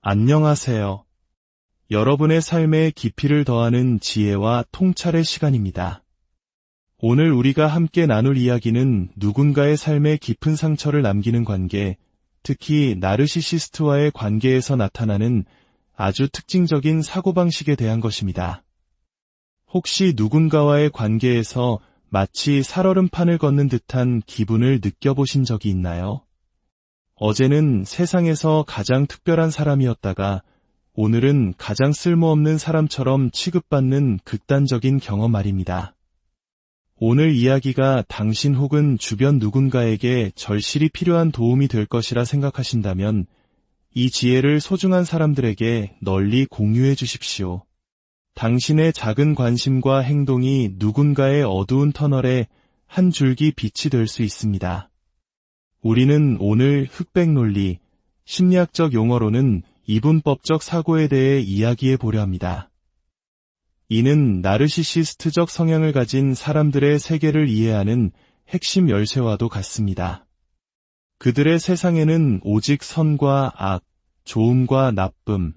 안녕하세요. 여러분의 삶에 깊이를 더하는 지혜와 통찰의 시간입니다. 오늘 우리가 함께 나눌 이야기는 누군가의 삶에 깊은 상처를 남기는 관계, 특히 나르시시스트와의 관계에서 나타나는 아주 특징적인 사고방식에 대한 것입니다. 혹시 누군가와의 관계에서 마치 살얼음판을 걷는 듯한 기분을 느껴보신 적이 있나요? 어제는 세상에서 가장 특별한 사람이었다가 오늘은 가장 쓸모없는 사람처럼 취급받는 극단적인 경험 말입니다. 오늘 이야기가 당신 혹은 주변 누군가에게 절실히 필요한 도움이 될 것이라 생각하신다면 이 지혜를 소중한 사람들에게 널리 공유해 주십시오. 당신의 작은 관심과 행동이 누군가의 어두운 터널에 한 줄기 빛이 될 수 있습니다. 우리는 오늘 흑백 논리, 심리학적 용어로는 이분법적 사고에 대해 이야기해 보려 합니다. 이는 나르시시스트적 성향을 가진 사람들의 세계를 이해하는 핵심 열쇠와도 같습니다. 그들의 세상에는 오직 선과 악, 좋음과 나쁨,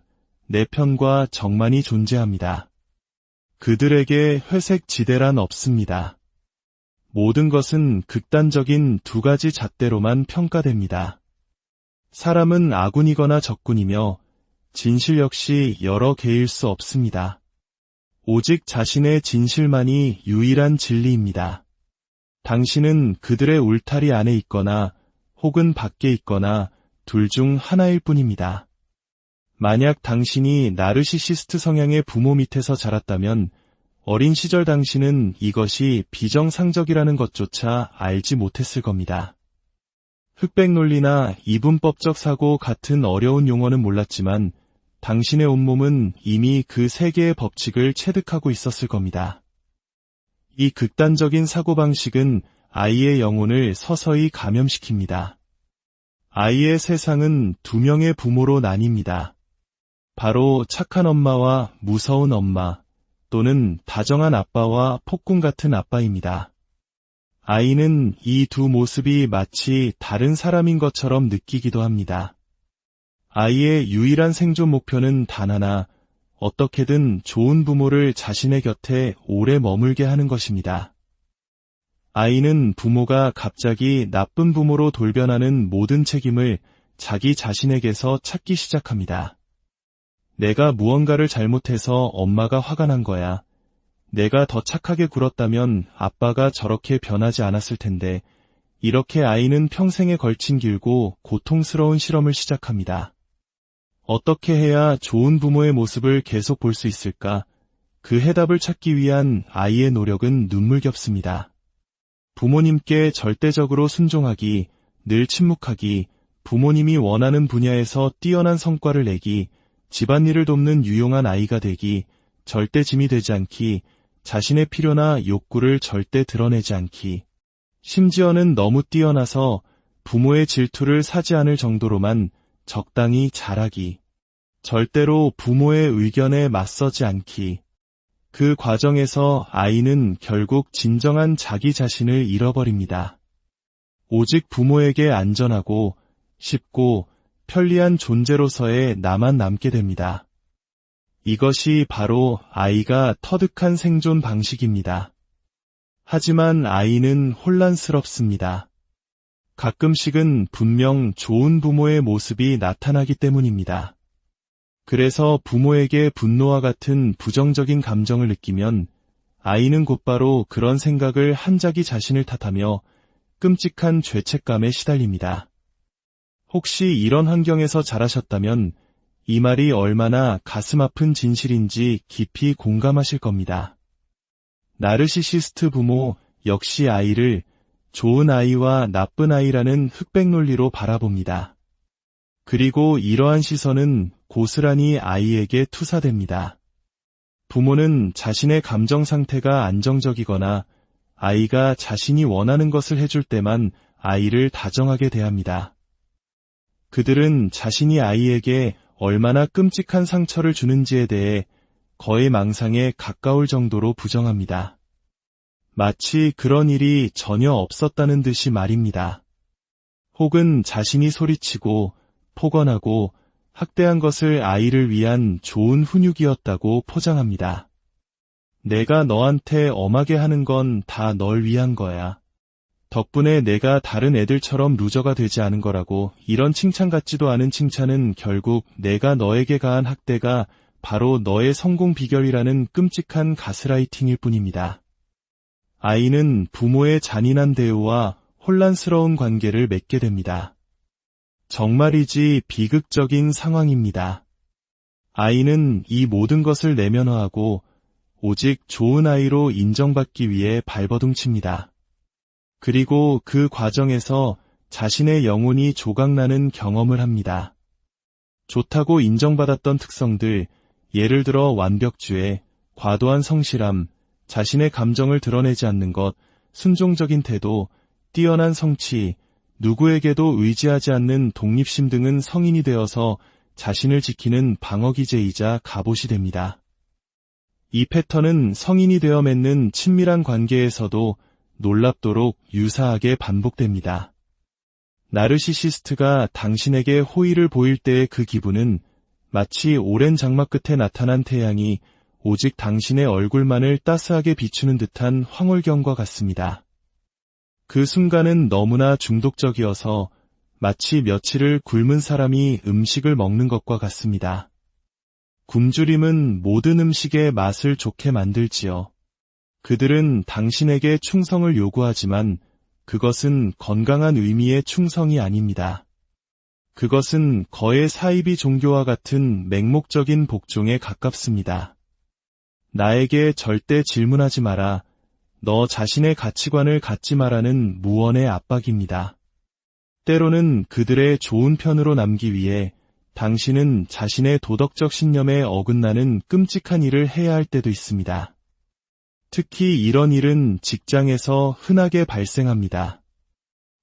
내 편과 정만이 존재합니다. 그들에게 회색 지대란 없습니다. 모든 것은 극단적인 두 가지 잣대로만 평가됩니다. 사람은 아군이거나 적군이며 진실 역시 여러 개일 수 없습니다. 오직 자신의 진실만이 유일한 진리입니다. 당신은 그들의 울타리 안에 있거나 혹은 밖에 있거나 둘 중 하나일 뿐입니다. 만약 당신이 나르시시스트 성향의 부모 밑에서 자랐다면 어린 시절 당신은 이것이 비정상적이라는 것조차 알지 못했을 겁니다. 흑백 논리나 이분법적 사고 같은 어려운 용어는 몰랐지만 당신의 온몸은 이미 그 세계의 법칙을 체득하고 있었을 겁니다. 이 극단적인 사고방식은 아이의 영혼을 서서히 감염시킵니다. 아이의 세상은 두 명의 부모로 나뉩니다. 바로 착한 엄마와 무서운 엄마, 또는 다정한 아빠와 폭군 같은 아빠입니다. 아이는 이 두 모습이 마치 다른 사람인 것처럼 느끼기도 합니다. 아이의 유일한 생존 목표는 단 하나, 어떻게든 좋은 부모를 자신의 곁에 오래 머물게 하는 것입니다. 아이는 부모가 갑자기 나쁜 부모로 돌변하는 모든 책임을 자기 자신에게서 찾기 시작합니다. 내가 무언가를 잘못해서 엄마가 화가 난 거야. 내가 더 착하게 굴었다면 아빠가 저렇게 변하지 않았을 텐데, 이렇게 아이는 평생에 걸친 길고 고통스러운 실험을 시작합니다. 어떻게 해야 좋은 부모의 모습을 계속 볼 수 있을까? 그 해답을 찾기 위한 아이의 노력은 눈물겹습니다. 부모님께 절대적으로 순종하기, 늘 침묵하기, 부모님이 원하는 분야에서 뛰어난 성과를 내기, 집안일을 돕는 유용한 아이가 되기, 절대 짐이 되지 않기, 자신의 필요나 욕구를 절대 드러내지 않기, 심지어는 너무 뛰어나서 부모의 질투를 사지 않을 정도로만 적당히 잘하기, 절대로 부모의 의견에 맞서지 않기. 그 과정에서 아이는 결국 진정한 자기 자신을 잃어버립니다. 오직 부모에게 안전하고 쉽고 편리한 존재로서의 나만 남게 됩니다. 이것이 바로 아이가 터득한 생존 방식입니다. 하지만 아이는 혼란스럽습니다. 가끔씩은 분명 좋은 부모의 모습이 나타나기 때문입니다. 그래서 부모에게 분노와 같은 부정적인 감정을 느끼면 아이는 곧바로 그런 생각을 한자기 자신을 탓하며 끔찍한 죄책감에 시달립니다. 혹시 이런 환경에서 자라셨다면 이 말이 얼마나 가슴 아픈 진실인지 깊이 공감하실 겁니다. 나르시시스트 부모 역시 아이를 좋은 아이와 나쁜 아이라는 흑백 논리로 바라봅니다. 그리고 이러한 시선은 고스란히 아이에게 투사됩니다. 부모는 자신의 감정 상태가 안정적이거나 아이가 자신이 원하는 것을 해줄 때만 아이를 다정하게 대합니다. 그들은 자신이 아이에게 얼마나 끔찍한 상처를 주는지에 대해 거의 망상에 가까울 정도로 부정합니다. 마치 그런 일이 전혀 없었다는 듯이 말입니다. 혹은 자신이 소리치고 폭언하고 학대한 것을 아이를 위한 좋은 훈육이었다고 포장합니다. 내가 너한테 엄하게 하는 건 다 널 위한 거야. 덕분에 내가 다른 애들처럼 루저가 되지 않은 거라고. 이런 칭찬 같지도 않은 칭찬은 결국 내가 너에게 가한 학대가 바로 너의 성공 비결이라는 끔찍한 가스라이팅일 뿐입니다. 아이는 부모의 잔인한 대우와 혼란스러운 관계를 맺게 됩니다. 정말이지 비극적인 상황입니다. 아이는 이 모든 것을 내면화하고 오직 좋은 아이로 인정받기 위해 발버둥칩니다. 그리고 그 과정에서 자신의 영혼이 조각나는 경험을 합니다. 좋다고 인정받았던 특성들, 예를 들어 완벽주의, 과도한 성실함, 자신의 감정을 드러내지 않는 것, 순종적인 태도, 뛰어난 성취, 누구에게도 의지하지 않는 독립심 등은 성인이 되어서 자신을 지키는 방어기제이자 갑옷이 됩니다. 이 패턴은 성인이 되어 맺는 친밀한 관계에서도 놀랍도록 유사하게 반복됩니다. 나르시시스트가 당신에게 호의를 보일 때의 그 기분은 마치 오랜 장마 끝에 나타난 태양이 오직 당신의 얼굴만을 따스하게 비추는 듯한 황홀경과 같습니다. 그 순간은 너무나 중독적이어서 마치 며칠을 굶은 사람이 음식을 먹는 것과 같습니다. 굶주림은 모든 음식의 맛을 좋게 만들지요. 그들은 당신에게 충성을 요구하지만 그것은 건강한 의미의 충성이 아닙니다. 그것은 거의 사이비 종교와 같은 맹목적인 복종에 가깝습니다. 나에게 절대 질문하지 마라. 너 자신의 가치관을 갖지 마라는 무언의 압박입니다. 때로는 그들의 좋은 편으로 남기 위해 당신은 자신의 도덕적 신념에 어긋나는 끔찍한 일을 해야 할 때도 있습니다. 특히 이런 일은 직장에서 흔하게 발생합니다.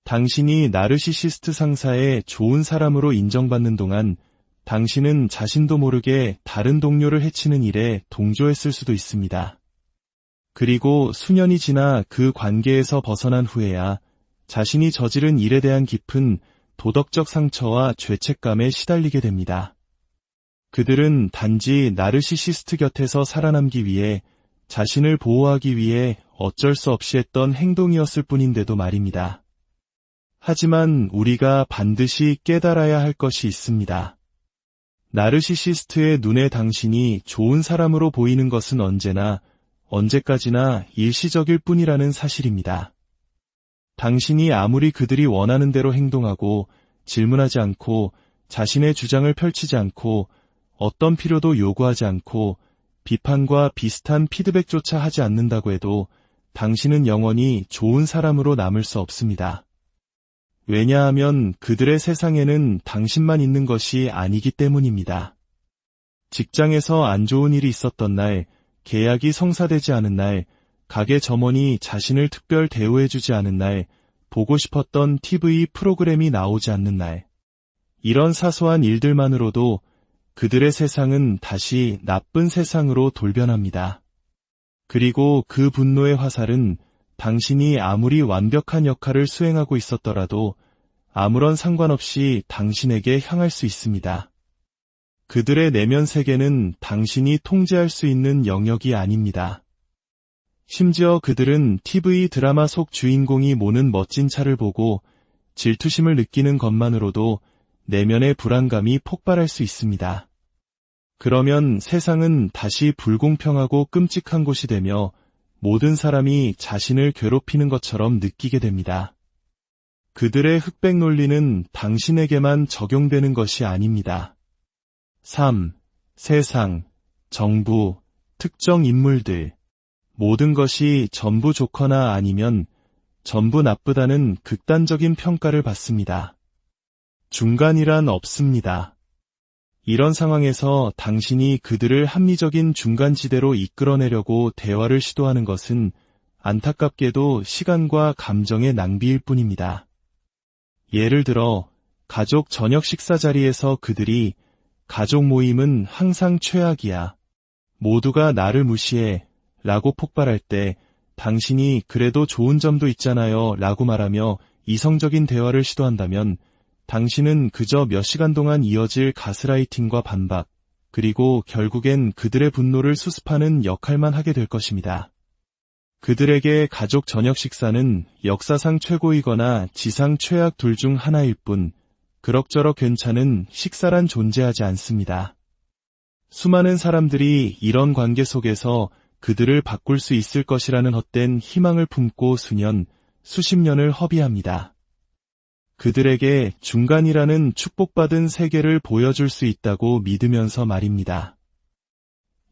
당신이 나르시시스트 상사의 좋은 사람으로 인정받는 동안 당신은 자신도 모르게 다른 동료를 해치는 일에 동조했을 수도 있습니다. 그리고 수년이 지나 그 관계에서 벗어난 후에야 자신이 저지른 일에 대한 깊은 도덕적 상처와 죄책감에 시달리게 됩니다. 그들은 단지 나르시시스트 곁에서 살아남기 위해 자신을 보호하기 위해 어쩔 수 없이 했던 행동이었을 뿐인데도 말입니다. 하지만 우리가 반드시 깨달아야 할 것이 있습니다. 나르시시스트의 눈에 당신이 좋은 사람으로 보이는 것은 언제까지나 일시적일 뿐이라는 사실입니다. 당신이 아무리 그들이 원하는 대로 행동하고 질문하지 않고 자신의 주장을 펼치지 않고 어떤 필요도 요구하지 않고 비판과 비슷한 피드백조차 하지 않는다고 해도 당신은 영원히 좋은 사람으로 남을 수 없습니다. 왜냐하면 그들의 세상에는 당신만 있는 것이 아니기 때문입니다. 직장에서 안 좋은 일이 있었던 날, 계약이 성사되지 않은 날, 가게 점원이 자신을 특별 대우해주지 않은 날, 보고 싶었던 TV 프로그램이 나오지 않는 날. 이런 사소한 일들만으로도 그들의 세상은 다시 나쁜 세상으로 돌변합니다. 그리고 그 분노의 화살은 당신이 아무리 완벽한 역할을 수행하고 있었더라도 아무런 상관없이 당신에게 향할 수 있습니다. 그들의 내면 세계는 당신이 통제할 수 있는 영역이 아닙니다. 심지어 그들은 TV 드라마 속 주인공이 모는 멋진 차를 보고 질투심을 느끼는 것만으로도 내면의 불안감이 폭발할 수 있습니다. 그러면 세상은 다시 불공평하고 끔찍한 곳이 되며 모든 사람이 자신을 괴롭히는 것처럼 느끼게 됩니다. 그들의 흑백 논리는 당신에게만 적용되는 것이 아닙니다. 삶, 세상, 정부, 특정 인물들, 모든 것이 전부 좋거나 아니면 전부 나쁘다는 극단적인 평가를 받습니다. 중간이란 없습니다. 이런 상황에서 당신이 그들을 합리적인 중간지대로 이끌어내려고 대화를 시도하는 것은 안타깝게도 시간과 감정의 낭비일 뿐입니다. 예를 들어 가족 저녁 식사 자리에서 그들이 가족 모임은 항상 최악이야. 모두가 나를 무시해. 라고 폭발할 때 당신이 그래도 좋은 점도 있잖아요. 라고 말하며 이성적인 대화를 시도한다면 당신은 그저 몇 시간 동안 이어질 가스라이팅과 반박, 그리고 결국엔 그들의 분노를 수습하는 역할만 하게 될 것입니다. 그들에게 가족 저녁 식사는 역사상 최고이거나 지상 최악 둘 중 하나일 뿐, 그럭저럭 괜찮은 식사란 존재하지 않습니다. 수많은 사람들이 이런 관계 속에서 그들을 바꿀 수 있을 것이라는 헛된 희망을 품고 수년, 수십 년을 허비합니다. 그들에게 중간이라는 축복받은 세계를 보여줄 수 있다고 믿으면서 말입니다.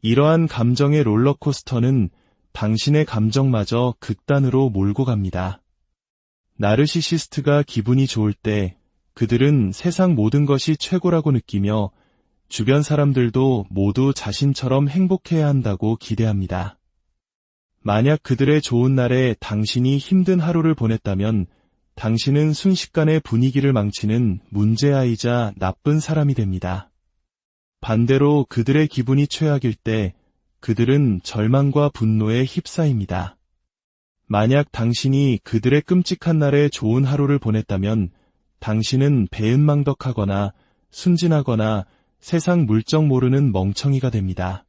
이러한 감정의 롤러코스터는 당신의 감정마저 극단으로 몰고 갑니다. 나르시시스트가 기분이 좋을 때 그들은 세상 모든 것이 최고라고 느끼며 주변 사람들도 모두 자신처럼 행복해야 한다고 기대합니다. 만약 그들의 좋은 날에 당신이 힘든 하루를 보냈다면 당신은 순식간에 분위기를 망치는 문제아이자 나쁜 사람이 됩니다. 반대로 그들의 기분이 최악일 때 그들은 절망과 분노에 휩싸입니다. 만약 당신이 그들의 끔찍한 날에 좋은 하루를 보냈다면 당신은 배은망덕하거나 순진하거나 세상 물정 모르는 멍청이가 됩니다.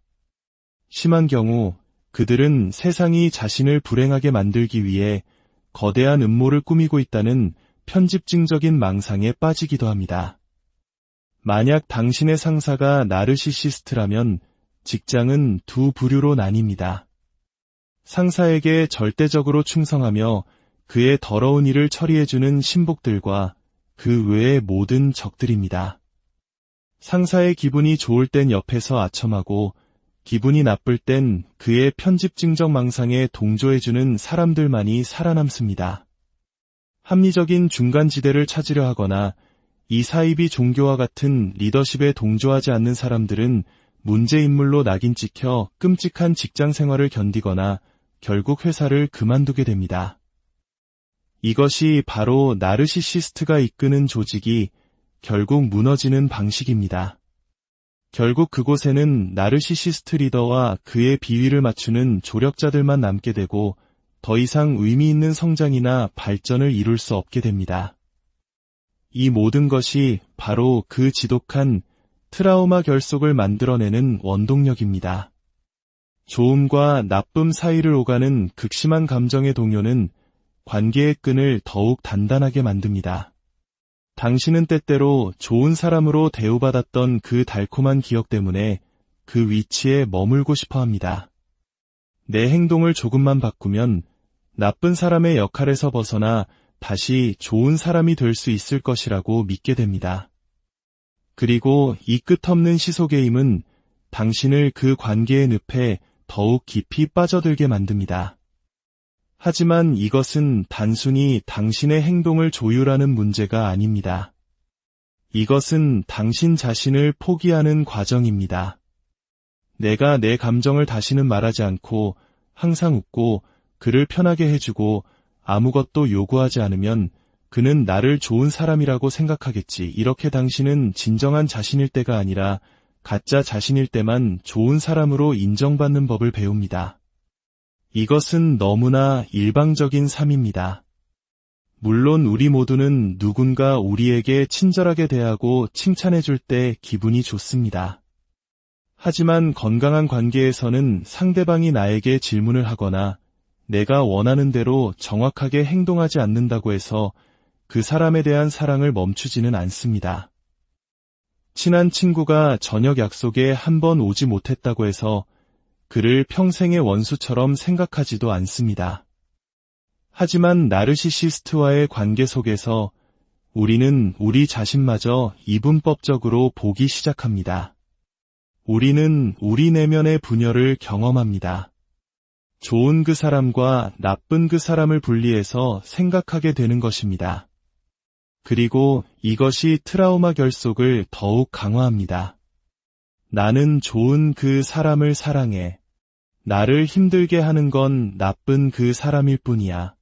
심한 경우 그들은 세상이 자신을 불행하게 만들기 위해 거대한 음모를 꾸미고 있다는 편집증적인 망상에 빠지기도 합니다. 만약 당신의 상사가 나르시시스트라면 직장은 두 부류로 나뉩니다. 상사에게 절대적으로 충성하며 그의 더러운 일을 처리해주는 신복들과 그 외의 모든 적들입니다. 상사의 기분이 좋을 땐 옆에서 아첨하고 기분이 나쁠 땐 그의 편집증적 망상에 동조해주는 사람들만이 살아남습니다. 합리적인 중간지대를 찾으려 하거나 이사이비 종교와 같은 리더십에 동조하지 않는 사람들은 문제인물로 낙인 찍혀 끔찍한 직장 생활을 견디거나 결국 회사를 그만두게 됩니다. 이것이 바로 나르시시스트가 이끄는 조직이 결국 무너지는 방식입니다. 결국 그곳에는 나르시시스트 리더와 그의 비위를 맞추는 조력자들만 남게 되고 더 이상 의미 있는 성장이나 발전을 이룰 수 없게 됩니다. 이 모든 것이 바로 그 지독한 트라우마 결속을 만들어내는 원동력입니다. 좋음과 나쁨 사이를 오가는 극심한 감정의 동요는 관계의 끈을 더욱 단단하게 만듭니다. 당신은 때때로 좋은 사람으로 대우받았던 그 달콤한 기억 때문에 그 위치에 머물고 싶어 합니다. 내 행동을 조금만 바꾸면 나쁜 사람의 역할에서 벗어나 다시 좋은 사람이 될 수 있을 것이라고 믿게 됩니다. 그리고 이 끝없는 시소게임은 당신을 그 관계의 늪에 더욱 깊이 빠져들게 만듭니다. 하지만 이것은 단순히 당신의 행동을 조율하는 문제가 아닙니다. 이것은 당신 자신을 포기하는 과정입니다. 내가 내 감정을 다시는 말하지 않고 항상 웃고 그를 편하게 해주고 아무것도 요구하지 않으면 그는 나를 좋은 사람이라고 생각하겠지. 이렇게 당신은 진정한 자신일 때가 아니라 가짜 자신일 때만 좋은 사람으로 인정받는 법을 배웁니다. 이것은 너무나 일방적인 삶입니다. 물론 우리 모두는 누군가 우리에게 친절하게 대하고 칭찬해줄 때 기분이 좋습니다. 하지만 건강한 관계에서는 상대방이 나에게 질문을 하거나 내가 원하는 대로 정확하게 행동하지 않는다고 해서 그 사람에 대한 사랑을 멈추지는 않습니다. 친한 친구가 저녁 약속에 한 번 오지 못했다고 해서 그를 평생의 원수처럼 생각하지도 않습니다. 하지만 나르시시스트와의 관계 속에서 우리는 우리 자신마저 이분법적으로 보기 시작합니다. 우리는 우리 내면의 분열을 경험합니다. 좋은 그 사람과 나쁜 그 사람을 분리해서 생각하게 되는 것입니다. 그리고 이것이 트라우마 결속을 더욱 강화합니다. 나는 좋은 그 사람을 사랑해. 나를 힘들게 하는 건 나쁜 그 사람일 뿐이야.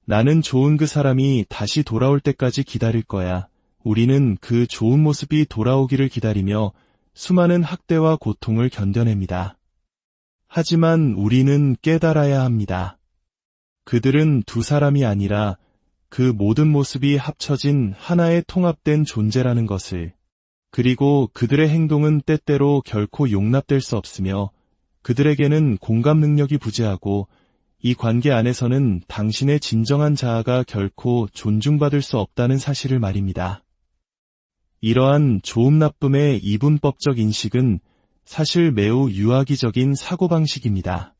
나는 좋은 그 사람이 다시 돌아올 때까지 기다릴 거야. 우리는 그 좋은 모습이 돌아오기를 기다리며 수많은 학대와 고통을 견뎌냅니다. 하지만 우리는 깨달아야 합니다. 그들은 두 사람이 아니라 그 모든 모습이 합쳐진 하나의 통합된 존재라는 것을, 그리고 그들의 행동은 때때로 결코 용납될 수 없으며 그들에게는 공감 능력이 부재하고 이 관계 안에서는 당신의 진정한 자아가 결코 존중받을 수 없다는 사실을 말입니다. 이러한 좋음 나쁨의 이분법적 인식은 사실 매우 유아기적인 사고방식입니다.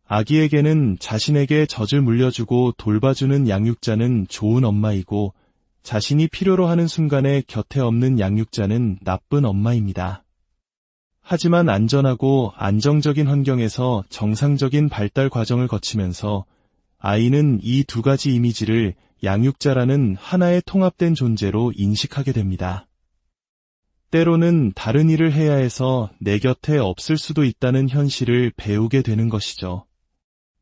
아기에게는 자신에게 젖을 물려주고 돌봐주는 양육자는 좋은 엄마이고 자신이 필요로 하는 순간에 곁에 없는 양육자는 나쁜 엄마입니다. 하지만 안전하고 안정적인 환경에서 정상적인 발달 과정을 거치면서 아이는 이 두 가지 이미지를 양육자라는 하나의 통합된 존재로 인식하게 됩니다. 때로는 다른 일을 해야 해서 내 곁에 없을 수도 있다는 현실을 배우게 되는 것이죠.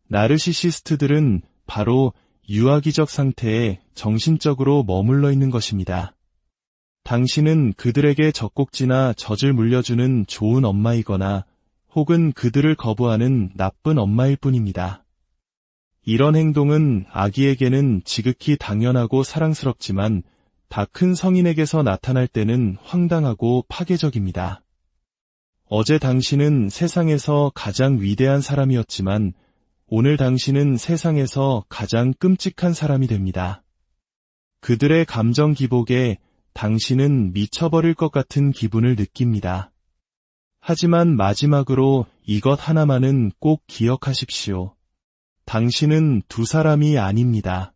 나르시시스트들은 바로 유아기적 상태에 정신적으로 머물러 있는 것입니다. 당신은 그들에게 젖꼭지나 젖을 물려주는 좋은 엄마이거나 혹은 그들을 거부하는 나쁜 엄마일 뿐입니다. 이런 행동은 아기에게는 지극히 당연하고 사랑스럽지만 다 큰 성인에게서 나타날 때는 황당하고 파괴적입니다. 어제 당신은 세상에서 가장 위대한 사람이었지만 오늘 당신은 세상에서 가장 끔찍한 사람이 됩니다. 그들의 감정 기복에 당신은 미쳐버릴 것 같은 기분을 느낍니다. 하지만 마지막으로 이것 하나만은 꼭 기억하십시오. 당신은 두 사람이 아닙니다.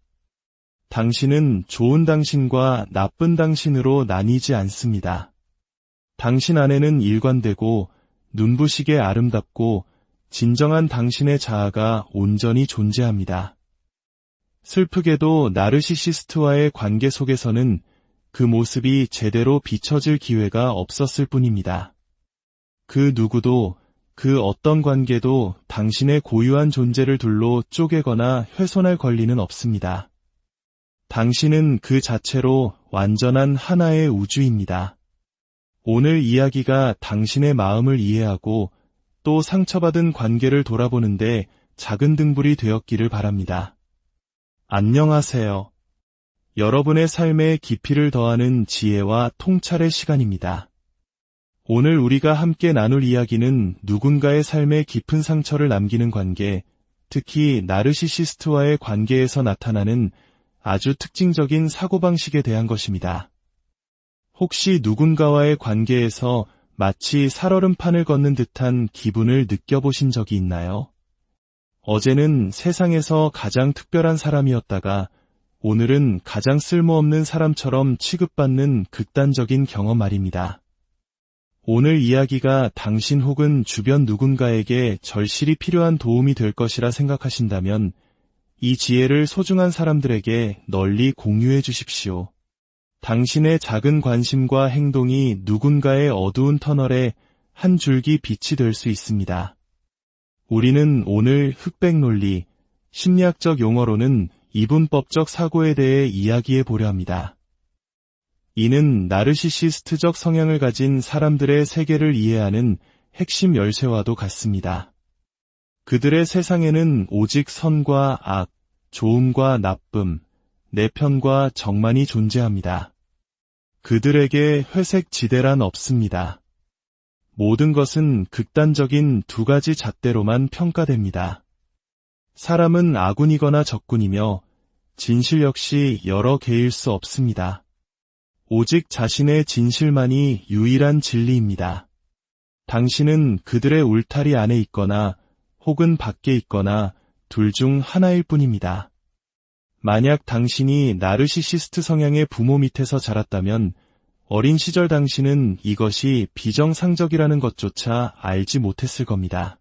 당신은 좋은 당신과 나쁜 당신으로 나뉘지 않습니다. 당신 안에는 일관되고 눈부시게 아름답고 진정한 당신의 자아가 온전히 존재합니다. 슬프게도 나르시시스트와의 관계 속에서는 그 모습이 제대로 비춰질 기회가 없었을 뿐입니다. 그 누구도, 그 어떤 관계도 당신의 고유한 존재를 둘로 쪼개거나 훼손할 권리는 없습니다. 당신은 그 자체로 완전한 하나의 우주입니다. 오늘 이야기가 당신의 마음을 이해하고 또 상처받은 관계를 돌아보는데 작은 등불이 되었기를 바랍니다. 안녕하세요. 여러분의 삶에 깊이를 더하는 지혜와 통찰의 시간입니다. 오늘 우리가 함께 나눌 이야기는 누군가의 삶에 깊은 상처를 남기는 관계, 특히 나르시시스트와의 관계에서 나타나는 아주 특징적인 사고방식에 대한 것입니다. 혹시 누군가와의 관계에서 마치 살얼음판을 걷는 듯한 기분을 느껴보신 적이 있나요? 어제는 세상에서 가장 특별한 사람이었다가 오늘은 가장 쓸모없는 사람처럼 취급받는 극단적인 경험 말입니다. 오늘 이야기가 당신 혹은 주변 누군가에게 절실히 필요한 도움이 될 것이라 생각하신다면 이 지혜를 소중한 사람들에게 널리 공유해 주십시오. 당신의 작은 관심과 행동이 누군가의 어두운 터널에 한 줄기 빛이 될 수 있습니다. 우리는 오늘 흑백 논리, 심리학적 용어로는 이분법적 사고에 대해 이야기해 보려 합니다. 이는 나르시시스트적 성향을 가진 사람들의 세계를 이해하는 핵심 열쇠와도 같습니다. 그들의 세상에는 오직 선과 악, 좋음과 나쁨, 내 편과 정만이 존재합니다. 그들에게 회색 지대란 없습니다. 모든 것은 극단적인 두 가지 잣대로만 평가됩니다. 사람은 아군이거나 적군이며 진실 역시 여러 개일 수 없습니다. 오직 자신의 진실만이 유일한 진리입니다. 당신은 그들의 울타리 안에 있거나 혹은 밖에 있거나 둘 중 하나일 뿐입니다. 만약 당신이 나르시시스트 성향의 부모 밑에서 자랐다면 어린 시절 당신은 이것이 비정상적이라는 것조차 알지 못했을 겁니다.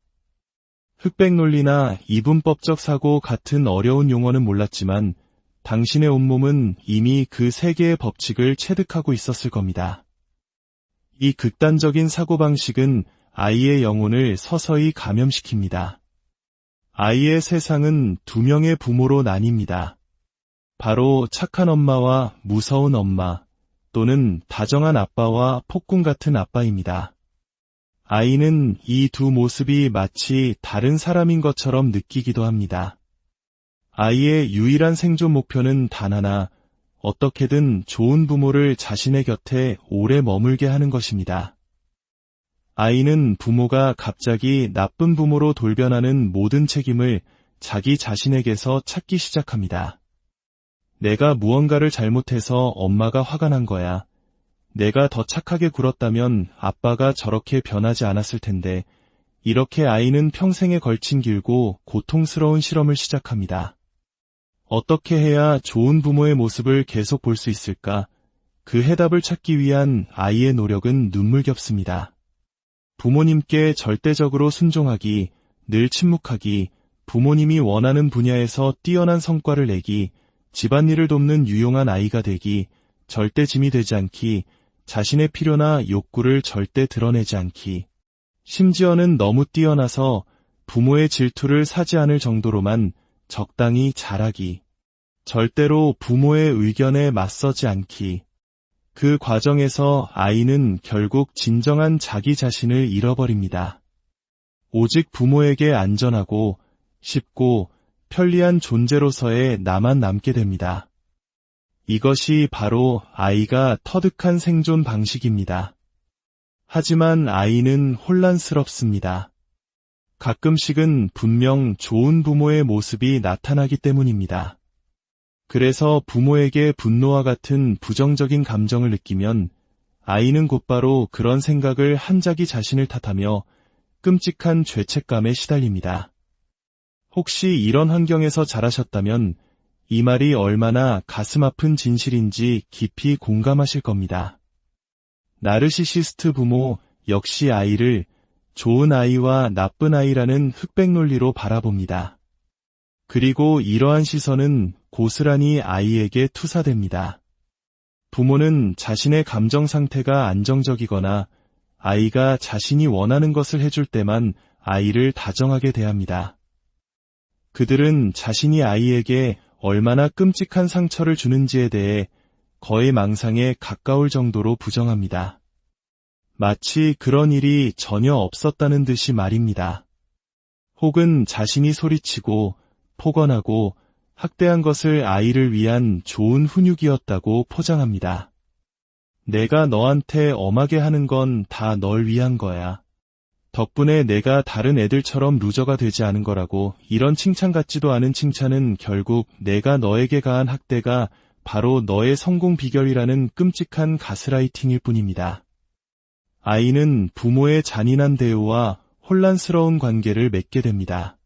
흑백 논리나 이분법적 사고 같은 어려운 용어는 몰랐지만 당신의 온몸은 이미 그 세계의 법칙을 체득하고 있었을 겁니다. 이 극단적인 사고방식은 아이의 영혼을 서서히 감염시킵니다. 아이의 세상은 두 명의 부모로 나뉩니다. 바로 착한 엄마와 무서운 엄마, 또는 다정한 아빠와 폭군 같은 아빠입니다. 아이는 이 두 모습이 마치 다른 사람인 것처럼 느끼기도 합니다. 아이의 유일한 생존 목표는 단 하나, 어떻게든 좋은 부모를 자신의 곁에 오래 머물게 하는 것입니다. 아이는 부모가 갑자기 나쁜 부모로 돌변하는 모든 책임을 자기 자신에게서 찾기 시작합니다. 내가 무언가를 잘못해서 엄마가 화가 난 거야. 내가 더 착하게 굴었다면 아빠가 저렇게 변하지 않았을 텐데, 이렇게 아이는 평생에 걸친 길고 고통스러운 실험을 시작합니다. 어떻게 해야 좋은 부모의 모습을 계속 볼 수 있을까? 그 해답을 찾기 위한 아이의 노력은 눈물겹습니다. 부모님께 절대적으로 순종하기, 늘 침묵하기, 부모님이 원하는 분야에서 뛰어난 성과를 내기, 집안일을 돕는 유용한 아이가 되기, 절대 짐이 되지 않기, 자신의 필요나 욕구를 절대 드러내지 않기, 심지어는 너무 뛰어나서 부모의 질투를 사지 않을 정도로만 적당히 잘하기, 절대로 부모의 의견에 맞서지 않기. 그 과정에서 아이는 결국 진정한 자기 자신을 잃어버립니다. 오직 부모에게 안전하고 쉽고 편리한 존재로서의 나만 남게 됩니다. 이것이 바로 아이가 터득한 생존 방식입니다. 하지만 아이는 혼란스럽습니다. 가끔씩은 분명 좋은 부모의 모습이 나타나기 때문입니다. 그래서 부모에게 분노와 같은 부정적인 감정을 느끼면 아이는 곧바로 그런 생각을 한자기 자신을 탓하며 끔찍한 죄책감에 시달립니다. 혹시 이런 환경에서 자라셨다면 이 말이 얼마나 가슴 아픈 진실인지 깊이 공감하실 겁니다. 나르시시스트 부모 역시 아이를 좋은 아이와 나쁜 아이라는 흑백 논리로 바라봅니다. 그리고 이러한 시선은 고스란히 아이에게 투사됩니다. 부모는 자신의 감정 상태가 안정적이거나 아이가 자신이 원하는 것을 해줄 때만 아이를 다정하게 대합니다. 그들은 자신이 아이에게 얼마나 끔찍한 상처를 주는지에 대해 거의 망상에 가까울 정도로 부정합니다. 마치 그런 일이 전혀 없었다는 듯이 말입니다. 혹은 자신이 소리치고 폭언하고 학대한 것을 아이를 위한 좋은 훈육이었다고 포장합니다. 내가 너한테 엄하게 하는 건 다 널 위한 거야. 덕분에 내가 다른 애들처럼 루저가 되지 않은 거라고. 이런 칭찬 같지도 않은 칭찬은 결국 내가 너에게 가한 학대가 바로 너의 성공 비결이라는 끔찍한 가스라이팅일 뿐입니다. 아이는 부모의 잔인한 대우와 혼란스러운 관계를 맺게 됩니다.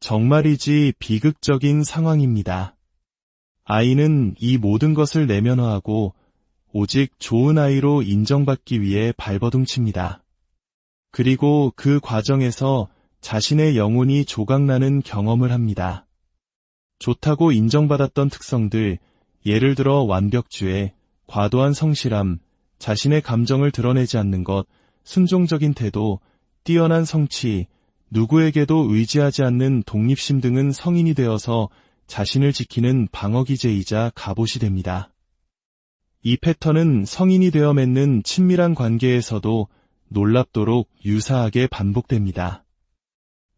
정말이지 비극적인 상황입니다. 아이는 이 모든 것을 내면화하고 오직 좋은 아이로 인정받기 위해 발버둥칩니다. 그리고 그 과정에서 자신의 영혼이 조각나는 경험을 합니다. 좋다고 인정받았던 특성들, 예를 들어 완벽주의, 과도한 성실함, 자신의 감정을 드러내지 않는 것, 순종적인 태도, 뛰어난 성취, 누구에게도 의지하지 않는 독립심 등은 성인이 되어서 자신을 지키는 방어기제이자 갑옷이 됩니다. 이 패턴은 성인이 되어 맺는 친밀한 관계에서도 놀랍도록 유사하게 반복됩니다.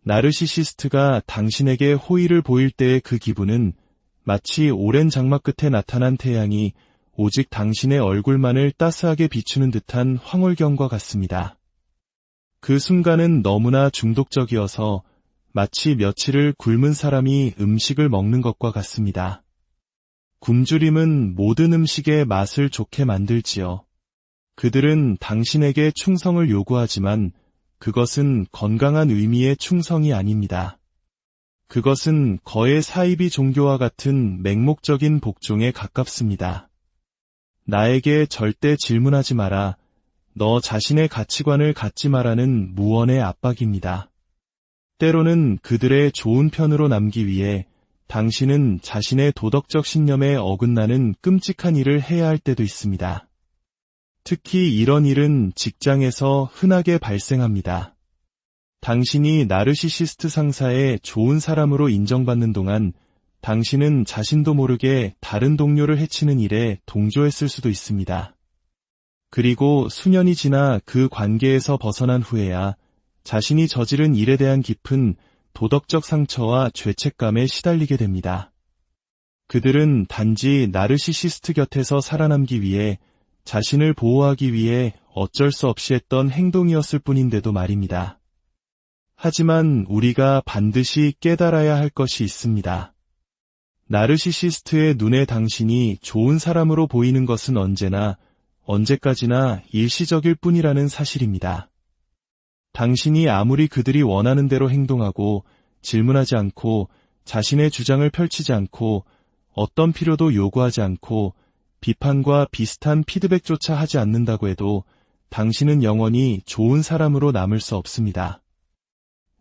나르시시스트가 당신에게 호의를 보일 때의 그 기분은 마치 오랜 장마 끝에 나타난 태양이 오직 당신의 얼굴만을 따스하게 비추는 듯한 황홀경과 같습니다. 그 순간은 너무나 중독적이어서 마치 며칠을 굶은 사람이 음식을 먹는 것과 같습니다. 굶주림은 모든 음식의 맛을 좋게 만들지요. 그들은 당신에게 충성을 요구하지만 그것은 건강한 의미의 충성이 아닙니다. 그것은 거의 사이비 종교와 같은 맹목적인 복종에 가깝습니다. 나에게 절대 질문하지 마라. 너 자신의 가치관을 갖지 마라는 무언의 압박입니다. 때로는 그들의 좋은 편으로 남기 위해 당신은 자신의 도덕적 신념에 어긋나는 끔찍한 일을 해야 할 때도 있습니다. 특히 이런 일은 직장에서 흔하게 발생합니다. 당신이 나르시시스트 상사의 좋은 사람으로 인정받는 동안 당신은 자신도 모르게 다른 동료를 해치는 일에 동조했을 수도 있습니다. 그리고 수년이 지나 그 관계에서 벗어난 후에야 자신이 저지른 일에 대한 깊은 도덕적 상처와 죄책감에 시달리게 됩니다. 그들은 단지 나르시시스트 곁에서 살아남기 위해, 자신을 보호하기 위해 어쩔 수 없이 했던 행동이었을 뿐인데도 말입니다. 하지만 우리가 반드시 깨달아야 할 것이 있습니다. 나르시시스트의 눈에 당신이 좋은 사람으로 보이는 것은 언제까지나 일시적일 뿐이라는 사실입니다. 당신이 아무리 그들이 원하는 대로 행동하고 질문하지 않고 자신의 주장을 펼치지 않고 어떤 필요도 요구하지 않고 비판과 비슷한 피드백조차 하지 않는다고 해도 당신은 영원히 좋은 사람으로 남을 수 없습니다.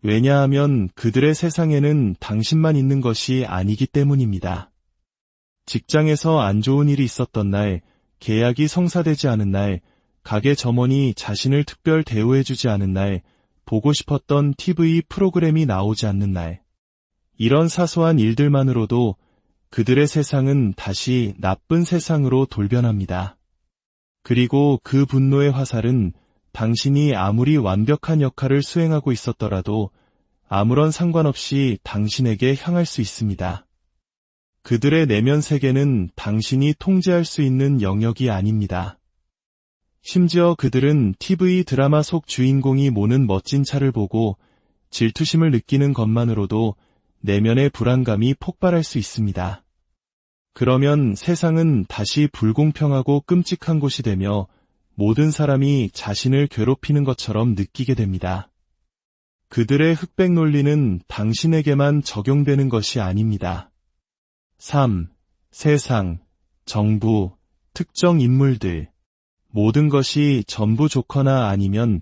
왜냐하면 그들의 세상에는 당신만 있는 것이 아니기 때문입니다. 직장에서 안 좋은 일이 있었던 날, 계약이 성사되지 않은 날, 가게 점원이 자신을 특별 대우해주지 않은 날, 보고 싶었던 TV 프로그램이 나오지 않는 날. 이런 사소한 일들만으로도 그들의 세상은 다시 나쁜 세상으로 돌변합니다. 그리고 그 분노의 화살은 당신이 아무리 완벽한 역할을 수행하고 있었더라도 아무런 상관없이 당신에게 향할 수 있습니다. 그들의 내면 세계는 당신이 통제할 수 있는 영역이 아닙니다. 심지어 그들은 TV 드라마 속 주인공이 모는 멋진 차를 보고 질투심을 느끼는 것만으로도 내면의 불안감이 폭발할 수 있습니다. 그러면 세상은 다시 불공평하고 끔찍한 곳이 되며 모든 사람이 자신을 괴롭히는 것처럼 느끼게 됩니다. 그들의 흑백 논리는 당신에게만 적용되는 것이 아닙니다. 세상, 정부, 특정 인물들, 모든 것이 전부 좋거나 아니면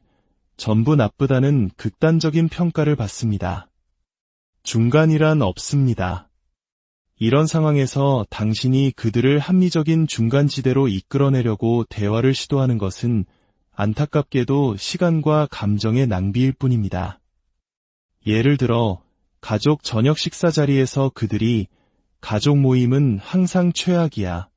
전부 나쁘다는 극단적인 평가를 받습니다. 중간이란 없습니다. 이런 상황에서 당신이 그들을 합리적인 중간지대로 이끌어내려고 대화를 시도하는 것은 안타깝게도 시간과 감정의 낭비일 뿐입니다. 예를 들어 가족 저녁 식사 자리에서 그들이 가족 모임은 항상 최악이야.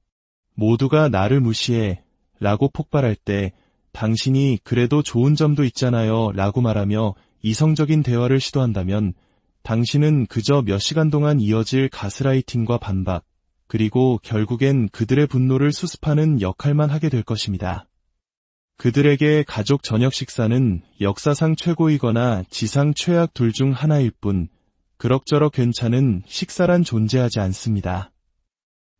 모두가 나를 무시해. 라고 폭발할 때 당신이 그래도 좋은 점도 있잖아요. 라고 말하며 이성적인 대화를 시도한다면 당신은 그저 몇 시간 동안 이어질 가스라이팅과 반박, 그리고 결국엔 그들의 분노를 수습하는 역할만 하게 될 것입니다. 그들에게 가족 저녁 식사는 역사상 최고이거나 지상 최악 둘 중 하나일 뿐, 그럭저럭 괜찮은 식사란 존재하지 않습니다.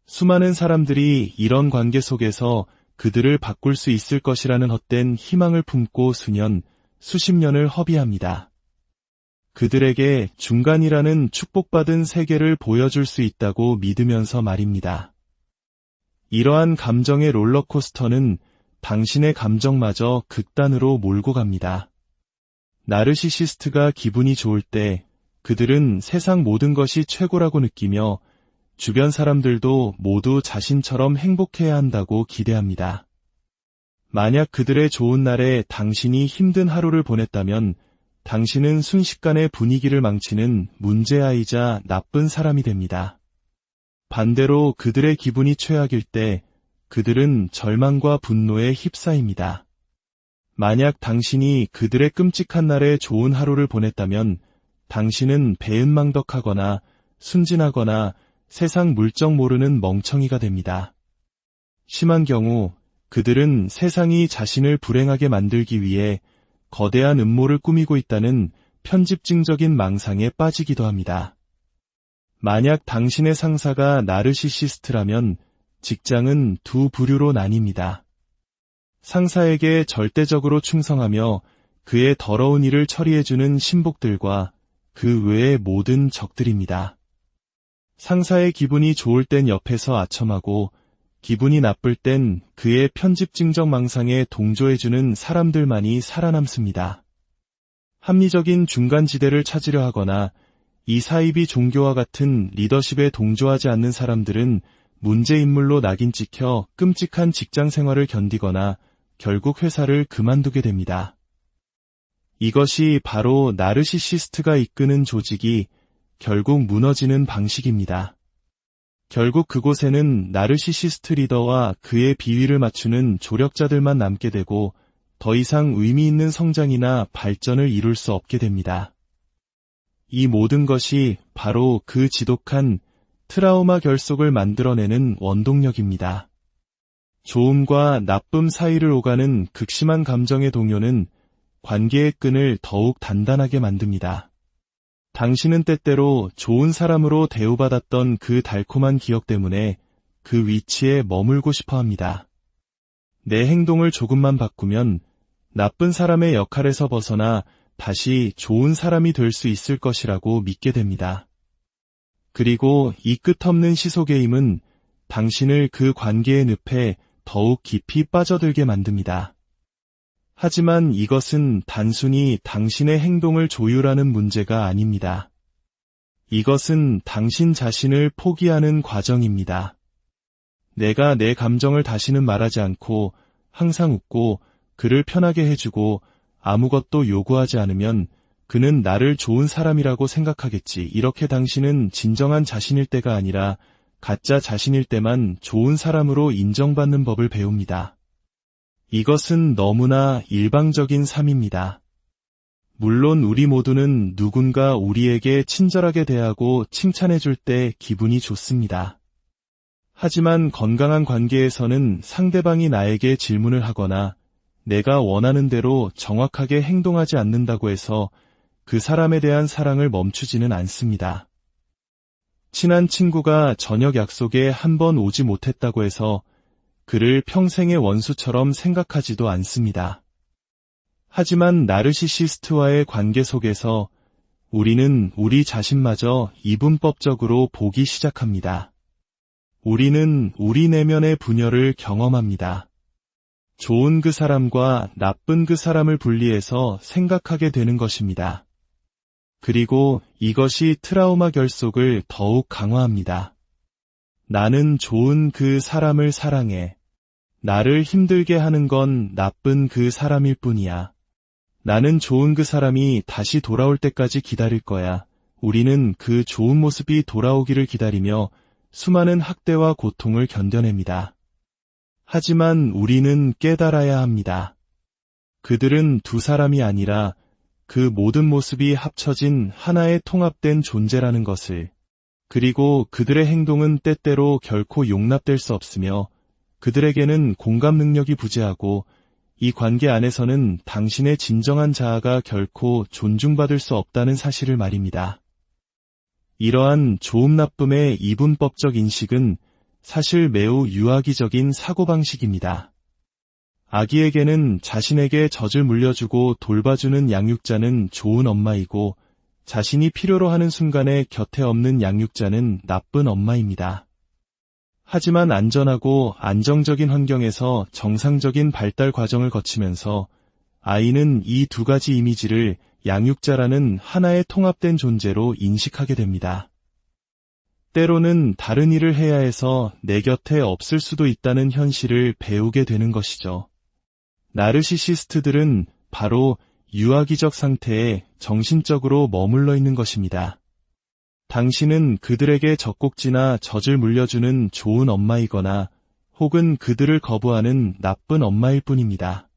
수많은 사람들이 이런 관계 속에서 그들을 바꿀 수 있을 것이라는 헛된 희망을 품고 수년, 수십 년을 허비합니다. 그들에게 중간이라는 축복받은 세계를 보여줄 수 있다고 믿으면서 말입니다. 이러한 감정의 롤러코스터는 당신의 감정마저 극단으로 몰고 갑니다. 나르시시스트가 기분이 좋을 때 그들은 세상 모든 것이 최고라고 느끼며 주변 사람들도 모두 자신처럼 행복해야 한다고 기대합니다. 만약 그들의 좋은 날에 당신이 힘든 하루를 보냈다면 당신은 순식간에 분위기를 망치는 문제아이자 나쁜 사람이 됩니다. 반대로 그들의 기분이 최악일 때 그들은 절망과 분노에 휩싸입니다. 만약 당신이 그들의 끔찍한 날에 좋은 하루를 보냈다면 당신은 배은망덕하거나 순진하거나 세상 물정 모르는 멍청이가 됩니다. 심한 경우 그들은 세상이 자신을 불행하게 만들기 위해 거대한 음모를 꾸미고 있다는 편집증적인 망상에 빠지기도 합니다. 만약 당신의 상사가 나르시시스트라면 직장은 두 부류로 나뉩니다. 상사에게 절대적으로 충성하며 그의 더러운 일을 처리해주는 신복들과 그 외의 모든 적들입니다. 상사의 기분이 좋을 땐 옆에서 아첨하고 기분이 나쁠 땐 그의 편집증적 망상에 동조해주는 사람들만이 살아남습니다. 합리적인 중간지대를 찾으려 하거나 이사이비 종교와 같은 리더십에 동조하지 않는 사람들은 문제인물로 낙인 찍혀 끔찍한 직장 생활을 견디거나 결국 회사를 그만두게 됩니다. 이것이 바로 나르시시스트가 이끄는 조직이 결국 무너지는 방식입니다. 결국 그곳에는 나르시시스트 리더와 그의 비위를 맞추는 조력자들만 남게 되고 더 이상 의미 있는 성장이나 발전을 이룰 수 없게 됩니다. 이 모든 것이 바로 그 지독한 트라우마 결속을 만들어내는 원동력입니다. 좋음과 나쁨 사이를 오가는 극심한 감정의 동요는 관계의 끈을 더욱 단단하게 만듭니다. 당신은 때때로 좋은 사람으로 대우받았던 그 달콤한 기억 때문에 그 위치에 머물고 싶어 합니다. 내 행동을 조금만 바꾸면 나쁜 사람의 역할에서 벗어나 다시 좋은 사람이 될 수 있을 것이라고 믿게 됩니다. 그리고 이 끝없는 시소게임은 당신을 그 관계의 늪에 더욱 깊이 빠져들게 만듭니다. 하지만 이것은 단순히 당신의 행동을 조율하는 문제가 아닙니다. 이것은 당신 자신을 포기하는 과정입니다. 내가 내 감정을 다시는 말하지 않고 항상 웃고 그를 편하게 해주고 아무것도 요구하지 않으면 그는 나를 좋은 사람이라고 생각하겠지. 이렇게 당신은 진정한 자신일 때가 아니라 가짜 자신일 때만 좋은 사람으로 인정받는 법을 배웁니다. 이것은 너무나 일방적인 삶입니다. 물론 우리 모두는 누군가 우리에게 친절하게 대하고 칭찬해줄 때 기분이 좋습니다. 하지만 건강한 관계에서는 상대방이 나에게 질문을 하거나 내가 원하는 대로 정확하게 행동하지 않는다고 해서 그 사람에 대한 사랑을 멈추지는 않습니다. 친한 친구가 저녁 약속에 한 번 오지 못했다고 해서 그를 평생의 원수처럼 생각하지도 않습니다. 하지만 나르시시스트와의 관계 속에서 우리는 우리 자신마저 이분법적으로 보기 시작합니다. 우리는 우리 내면의 분열을 경험합니다. 좋은 그 사람과 나쁜 그 사람을 분리해서 생각하게 되는 것입니다. 그리고 이것이 트라우마 결속을 더욱 강화합니다. 나는 좋은 그 사람을 사랑해. 나를 힘들게 하는 건 나쁜 그 사람일 뿐이야. 나는 좋은 그 사람이 다시 돌아올 때까지 기다릴 거야. 우리는 그 좋은 모습이 돌아오기를 기다리며 수많은 학대와 고통을 견뎌냅니다. 하지만 우리는 깨달아야 합니다. 그들은 두 사람이 아니라 그 모든 모습이 합쳐진 하나의 통합된 존재라는 것을, 그리고 그들의 행동은 때때로 결코 용납될 수 없으며 그들에게는 공감 능력이 부재하고 이 관계 안에서는 당신의 진정한 자아가 결코 존중받을 수 없다는 사실을 말입니다. 이러한 좋음 나쁨의 이분법적 인식은 사실 매우 유아기적인 사고방식입니다. 아기에게는 자신에게 젖을 물려주고 돌봐주는 양육자는 좋은 엄마이고 자신이 필요로 하는 순간에 곁에 없는 양육자는 나쁜 엄마입니다. 하지만 안전하고 안정적인 환경에서 정상적인 발달 과정을 거치면서 아이는 이 두 가지 이미지를 양육자라는 하나의 통합된 존재로 인식하게 됩니다. 때로는 다른 일을 해야 해서 내 곁에 없을 수도 있다는 현실을 배우게 되는 것이죠. 나르시시스트들은 바로 유아기적 상태에 정신적으로 머물러 있는 것입니다. 당신은 그들에게 젖꼭지나 젖을 물려주는 좋은 엄마이거나 혹은 그들을 거부하는 나쁜 엄마일 뿐입니다.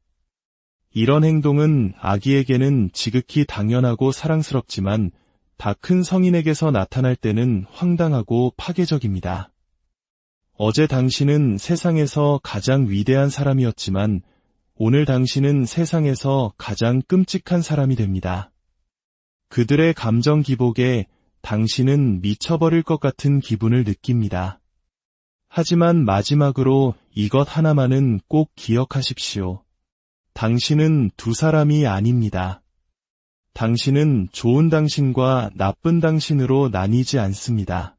이런 행동은 아기에게는 지극히 당연하고 사랑스럽지만 다 큰 성인에게서 나타날 때는 황당하고 파괴적입니다. 어제 당신은 세상에서 가장 위대한 사람이었지만 오늘 당신은 세상에서 가장 끔찍한 사람이 됩니다. 그들의 감정 기복에 당신은 미쳐버릴 것 같은 기분을 느낍니다. 하지만 마지막으로 이것 하나만은 꼭 기억하십시오. 당신은 두 사람이 아닙니다. 당신은 좋은 당신과 나쁜 당신으로 나뉘지 않습니다.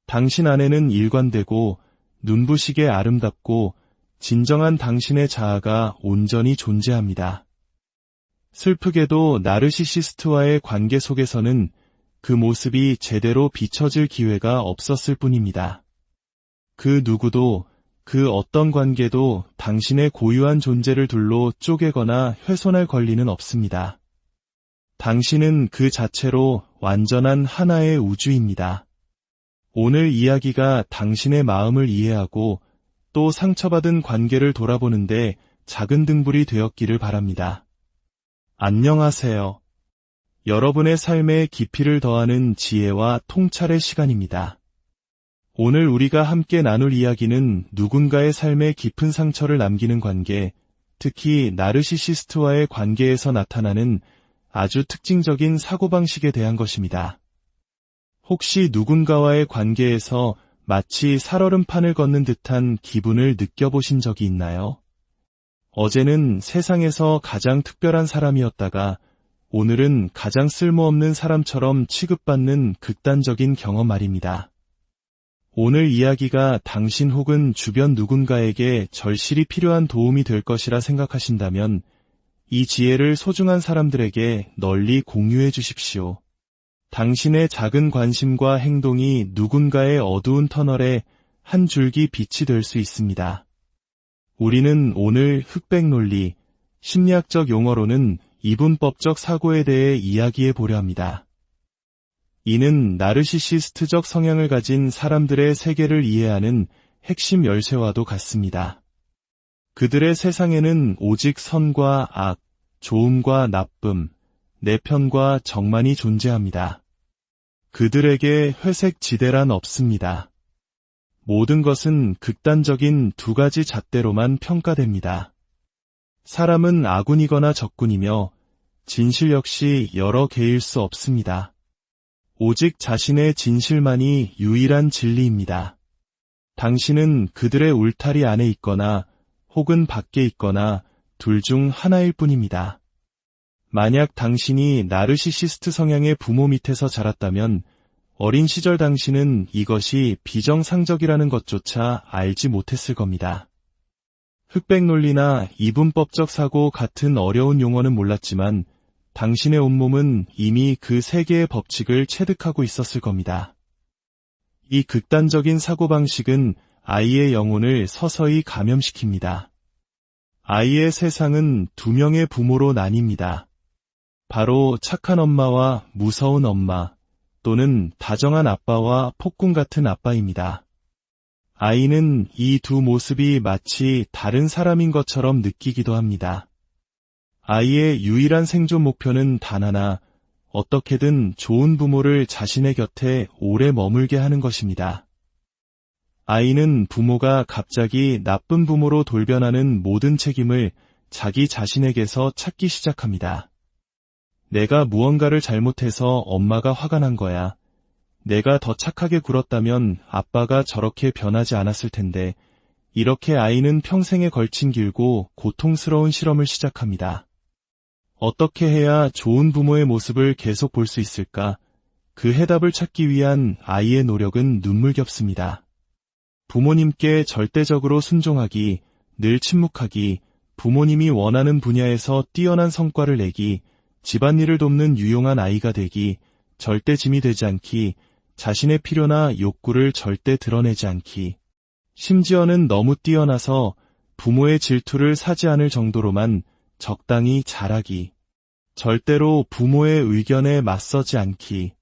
당신 안에는 일관되고 눈부시게 아름답고 진정한 당신의 자아가 온전히 존재합니다. 슬프게도 나르시시스트와의 관계 속에서는 그 모습이 제대로 비춰질 기회가 없었을 뿐입니다. 그 누구도, 그 어떤 관계도 당신의 고유한 존재를 둘로 쪼개거나 훼손할 권리는 없습니다. 당신은 그 자체로 완전한 하나의 우주입니다. 오늘 이야기가 당신의 마음을 이해하고 또 상처받은 관계를 돌아보는데 작은 등불이 되었기를 바랍니다. 안녕하세요. 여러분의 삶에 깊이를 더하는 지혜와 통찰의 시간입니다. 오늘 우리가 함께 나눌 이야기는 누군가의 삶에 깊은 상처를 남기는 관계, 특히 나르시시스트와의 관계에서 나타나는 아주 특징적인 사고방식에 대한 것입니다. 혹시 누군가와의 관계에서 마치 살얼음판을 걷는 듯한 기분을 느껴보신 적이 있나요? 어제는 세상에서 가장 특별한 사람이었다가 오늘은 가장 쓸모없는 사람처럼 취급받는 극단적인 경험 말입니다. 오늘 이야기가 당신 혹은 주변 누군가에게 절실히 필요한 도움이 될 것이라 생각하신다면 이 지혜를 소중한 사람들에게 널리 공유해 주십시오. 당신의 작은 관심과 행동이 누군가의 어두운 터널에 한 줄기 빛이 될 수 있습니다. 우리는 오늘 흑백 논리, 심리학적 용어로는 이분법적 사고에 대해 이야기해 보려 합니다. 이는 나르시시스트적 성향을 가진 사람들의 세계를 이해하는 핵심 열쇠와도 같습니다. 그들의 세상에는 오직 선과 악, 좋음과 나쁨, 내 편과 정만이 존재합니다. 그들에게 회색 지대란 없습니다. 모든 것은 극단적인 두 가지 잣대로만 평가됩니다. 사람은 아군이거나 적군이며 진실 역시 여러 개일 수 없습니다. 오직 자신의 진실만이 유일한 진리입니다. 당신은 그들의 울타리 안에 있거나 혹은 밖에 있거나 둘 중 하나일 뿐입니다. 만약 당신이 나르시시스트 성향의 부모 밑에서 자랐다면 어린 시절 당신은 이것이 비정상적이라는 것조차 알지 못했을 겁니다. 흑백 논리나 이분법적 사고 같은 어려운 용어는 몰랐지만 당신의 온몸은 이미 그 세계의 법칙을 체득하고 있었을 겁니다. 이 극단적인 사고방식은 아이의 영혼을 서서히 감염시킵니다. 아이의 세상은 두 명의 부모로 나뉩니다. 바로 착한 엄마와 무서운 엄마, 또는 다정한 아빠와 폭군 같은 아빠입니다. 아이는 이 두 모습이 마치 다른 사람인 것처럼 느끼기도 합니다. 아이의 유일한 생존 목표는 단 하나, 어떻게든 좋은 부모를 자신의 곁에 오래 머물게 하는 것입니다. 아이는 부모가 갑자기 나쁜 부모로 돌변하는 모든 책임을 자기 자신에게서 찾기 시작합니다. 내가 무언가를 잘못해서 엄마가 화가 난 거야. 내가 더 착하게 굴었다면 아빠가 저렇게 변하지 않았을 텐데, 이렇게 아이는 평생에 걸친 길고 고통스러운 실험을 시작합니다. 어떻게 해야 좋은 부모의 모습을 계속 볼 수 있을까? 그 해답을 찾기 위한 아이의 노력은 눈물겹습니다. 부모님께 절대적으로 순종하기, 늘 침묵하기, 부모님이 원하는 분야에서 뛰어난 성과를 내기, 집안일을 돕는 유용한 아이가 되기, 절대 짐이 되지 않기, 자신의 필요나 욕구를 절대 드러내지 않기, 심지어는 너무 뛰어나서 부모의 질투를 사지 않을 정도로만 적당히 잘하기, 절대로 부모의 의견에 맞서지 않기.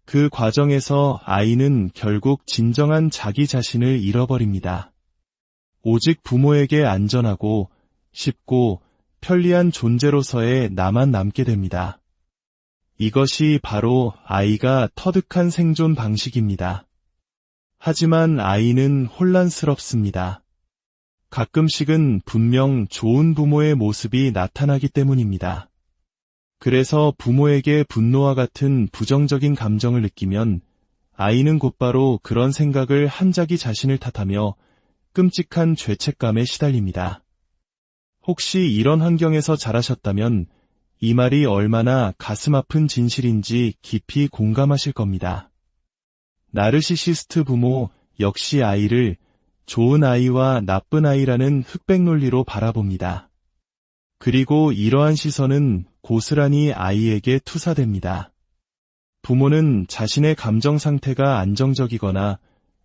그 과정에서 아이는 결국 진정한 자기 자신을 잃어버립니다. 오직 부모에게 안전하고 쉽고 편리한 존재로서의 나만 남게 됩니다. 이것이 바로 아이가 터득한 생존 방식입니다. 하지만 아이는 혼란스럽습니다. 가끔씩은 분명 좋은 부모의 모습이 나타나기 때문입니다. 그래서 부모에게 분노와 같은 부정적인 감정을 느끼면 아이는 곧바로 그런 생각을 한자기 자신을 탓하며 끔찍한 죄책감에 시달립니다. 혹시 이런 환경에서 자라셨다면 이 말이 얼마나 가슴 아픈 진실인지 깊이 공감하실 겁니다. 나르시시스트 부모 역시 아이를 좋은 아이와 나쁜 아이라는 흑백 논리로 바라봅니다. 그리고 이러한 시선은 고스란히 아이에게 투사됩니다. 부모는 자신의 감정 상태가 안정적이거나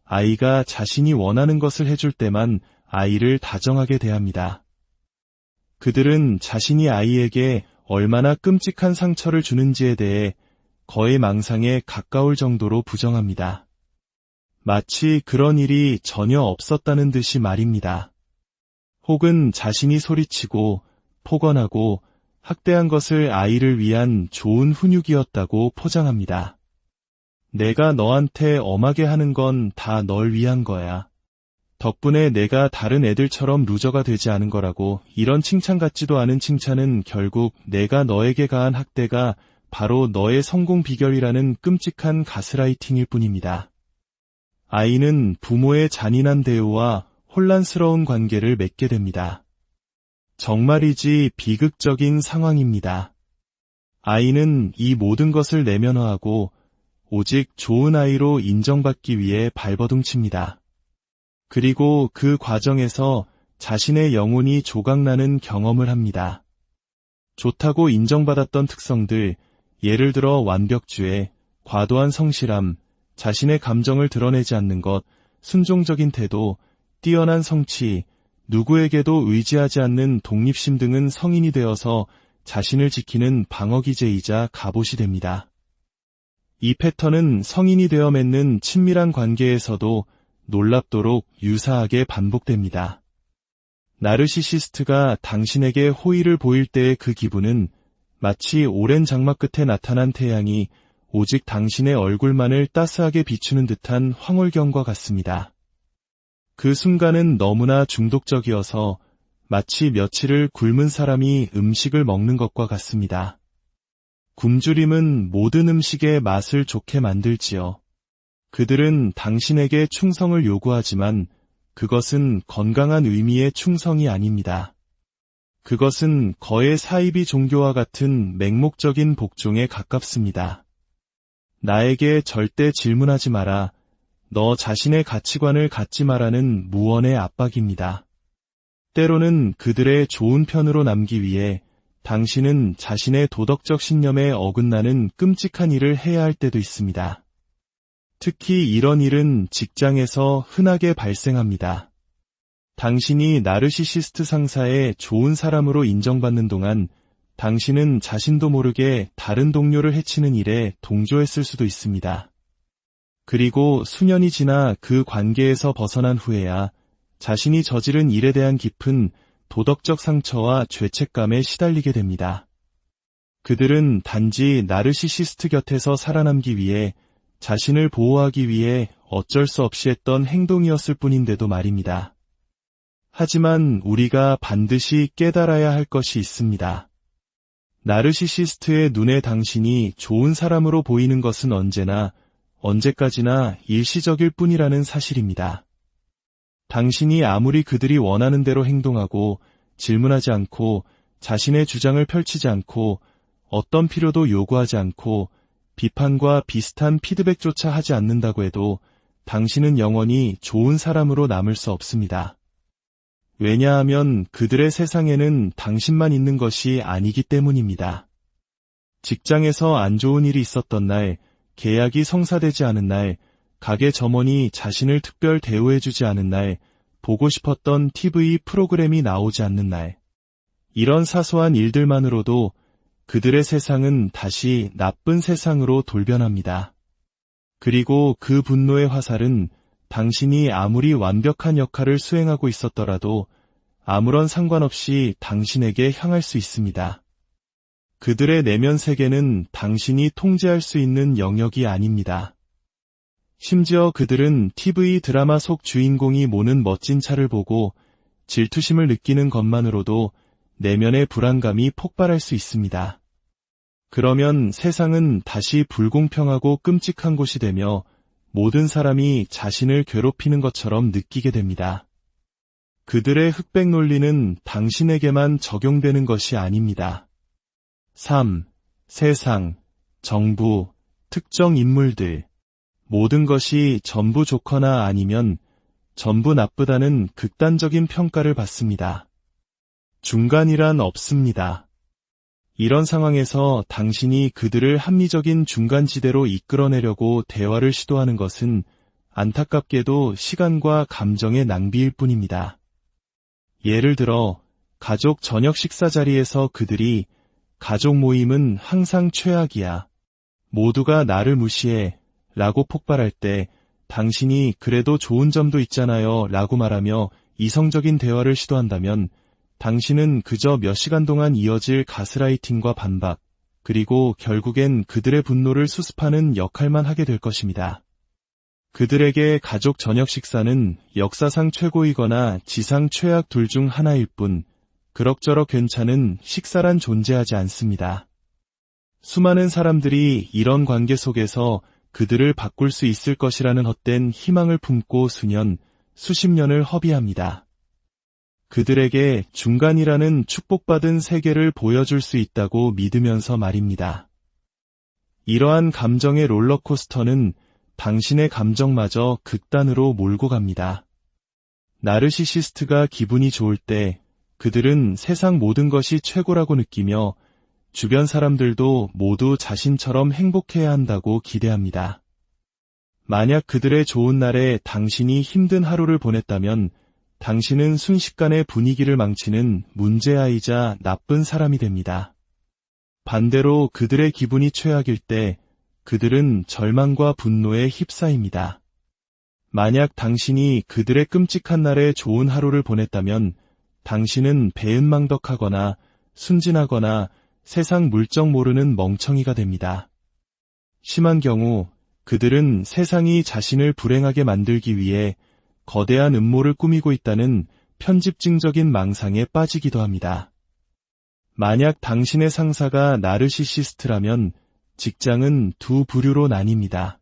아이가 자신이 원하는 것을 해줄 때만 아이를 다정하게 대합니다. 그들은 자신이 아이에게 얼마나 끔찍한 상처를 주는지에 대해 거의 망상에 가까울 정도로 부정합니다. 마치 그런 일이 전혀 없었다는 듯이 말입니다. 혹은 자신이 소리치고 폭언하고 학대한 것을 아이를 위한 좋은 훈육이었다고 포장합니다. 내가 너한테 엄하게 하는 건 다 널 위한 거야. 덕분에 내가 다른 애들처럼 루저가 되지 않은 거라고. 이런 칭찬 같지도 않은 칭찬은 결국 내가 너에게 가한 학대가 바로 너의 성공 비결이라는 끔찍한 가스라이팅일 뿐입니다. 아이는 부모의 잔인한 대우와 혼란스러운 관계를 맺게 됩니다. 정말이지 비극적인 상황입니다. 아이는 이 모든 것을 내면화하고 오직 좋은 아이로 인정받기 위해 발버둥칩니다. 그리고 그 과정에서 자신의 영혼이 조각나는 경험을 합니다. 좋다고 인정받았던 특성들, 예를 들어 완벽주의, 과도한 성실함, 자신의 감정을 드러내지 않는 것, 순종적인 태도, 뛰어난 성취, 누구에게도 의지하지 않는 독립심 등은 성인이 되어서 자신을 지키는 방어기제이자 갑옷이 됩니다. 이 패턴은 성인이 되어 맺는 친밀한 관계에서도 놀랍도록 유사하게 반복됩니다. 나르시시스트가 당신에게 호의를 보일 때의 그 기분은 마치 오랜 장마 끝에 나타난 태양이 오직 당신의 얼굴만을 따스하게 비추는 듯한 황홀경과 같습니다. 그 순간은 너무나 중독적이어서 마치 며칠을 굶은 사람이 음식을 먹는 것과 같습니다. 굶주림은 모든 음식의 맛을 좋게 만들지요. 그들은 당신에게 충성을 요구하지만 그것은 건강한 의미의 충성이 아닙니다. 그것은 거의 사이비 종교와 같은 맹목적인 복종에 가깝습니다. 나에게 절대 질문하지 마라. 너 자신의 가치관을 갖지 마라는 무언의 압박입니다. 때로는 그들의 좋은 편으로 남기 위해 당신은 자신의 도덕적 신념에 어긋나는 끔찍한 일을 해야 할 때도 있습니다. 특히 이런 일은 직장에서 흔하게 발생합니다. 당신이 나르시시스트 상사의 좋은 사람으로 인정받는 동안 당신은 자신도 모르게 다른 동료를 해치는 일에 동조했을 수도 있습니다. 그리고 수년이 지나 그 관계에서 벗어난 후에야 자신이 저지른 일에 대한 깊은 도덕적 상처와 죄책감에 시달리게 됩니다. 그들은 단지 나르시시스트 곁에서 살아남기 위해 자신을 보호하기 위해 어쩔 수 없이 했던 행동이었을 뿐인데도 말입니다. 하지만 우리가 반드시 깨달아야 할 것이 있습니다. 나르시시스트의 눈에 당신이 좋은 사람으로 보이는 것은 언제까지나 일시적일 뿐이라는 사실입니다. 당신이 아무리 그들이 원하는 대로 행동하고 질문하지 않고 자신의 주장을 펼치지 않고 어떤 필요도 요구하지 않고 비판과 비슷한 피드백조차 하지 않는다고 해도 당신은 영원히 좋은 사람으로 남을 수 없습니다. 왜냐하면 그들의 세상에는 당신만 있는 것이 아니기 때문입니다. 직장에서 안 좋은 일이 있었던 날, 계약이 성사되지 않은 날, 가게 점원이 자신을 특별 대우해주지 않은 날, 보고 싶었던 TV 프로그램이 나오지 않는 날. 이런 사소한 일들만으로도 그들의 세상은 다시 나쁜 세상으로 돌변합니다. 그리고 그 분노의 화살은 당신이 아무리 완벽한 역할을 수행하고 있었더라도 아무런 상관없이 당신에게 향할 수 있습니다. 그들의 내면 세계는 당신이 통제할 수 있는 영역이 아닙니다. 심지어 그들은 TV 드라마 속 주인공이 모는 멋진 차를 보고 질투심을 느끼는 것만으로도 내면의 불안감이 폭발할 수 있습니다. 그러면 세상은 다시 불공평하고 끔찍한 곳이 되며 모든 사람이 자신을 괴롭히는 것처럼 느끼게 됩니다. 그들의 흑백 논리는 당신에게만 적용되는 것이 아닙니다. 삶, 세상, 정부, 특정 인물들, 모든 것이 전부 좋거나 아니면 전부 나쁘다는 극단적인 평가를 받습니다. 중간이란 없습니다. 이런 상황에서 당신이 그들을 합리적인 중간지대로 이끌어내려고 대화를 시도하는 것은 안타깝게도 시간과 감정의 낭비일 뿐입니다. 예를 들어 가족 저녁 식사 자리에서 그들이 가족 모임은 항상 최악이야. 모두가 나를 무시해. 라고 폭발할 때 당신이 그래도 좋은 점도 있잖아요. 라고 말하며 이성적인 대화를 시도한다면 당신은 그저 몇 시간 동안 이어질 가스라이팅과 반박, 그리고 결국엔 그들의 분노를 수습하는 역할만 하게 될 것입니다. 그들에게 가족 저녁 식사는 역사상 최고이거나 지상 최악 둘 중 하나일 뿐, 그럭저럭 괜찮은 식사란 존재하지 않습니다. 수많은 사람들이 이런 관계 속에서 그들을 바꿀 수 있을 것이라는 헛된 희망을 품고 수년, 수십 년을 허비합니다. 그들에게 중간이라는 축복받은 세계를 보여줄 수 있다고 믿으면서 말입니다. 이러한 감정의 롤러코스터는 당신의 감정마저 극단으로 몰고 갑니다. 나르시시스트가 기분이 좋을 때 그들은 세상 모든 것이 최고라고 느끼며 주변 사람들도 모두 자신처럼 행복해야 한다고 기대합니다. 만약 그들의 좋은 날에 당신이 힘든 하루를 보냈다면 당신은 순식간에 분위기를 망치는 문제아이자 나쁜 사람이 됩니다. 반대로 그들의 기분이 최악일 때 그들은 절망과 분노에 휩싸입니다. 만약 당신이 그들의 끔찍한 날에 좋은 하루를 보냈다면 당신은 배은망덕하거나 순진하거나 세상 물정 모르는 멍청이가 됩니다. 심한 경우 그들은 세상이 자신을 불행하게 만들기 위해 거대한 음모를 꾸미고 있다는 편집증적인 망상에 빠지기도 합니다. 만약 당신의 상사가 나르시시스트라면 직장은 두 부류로 나뉩니다.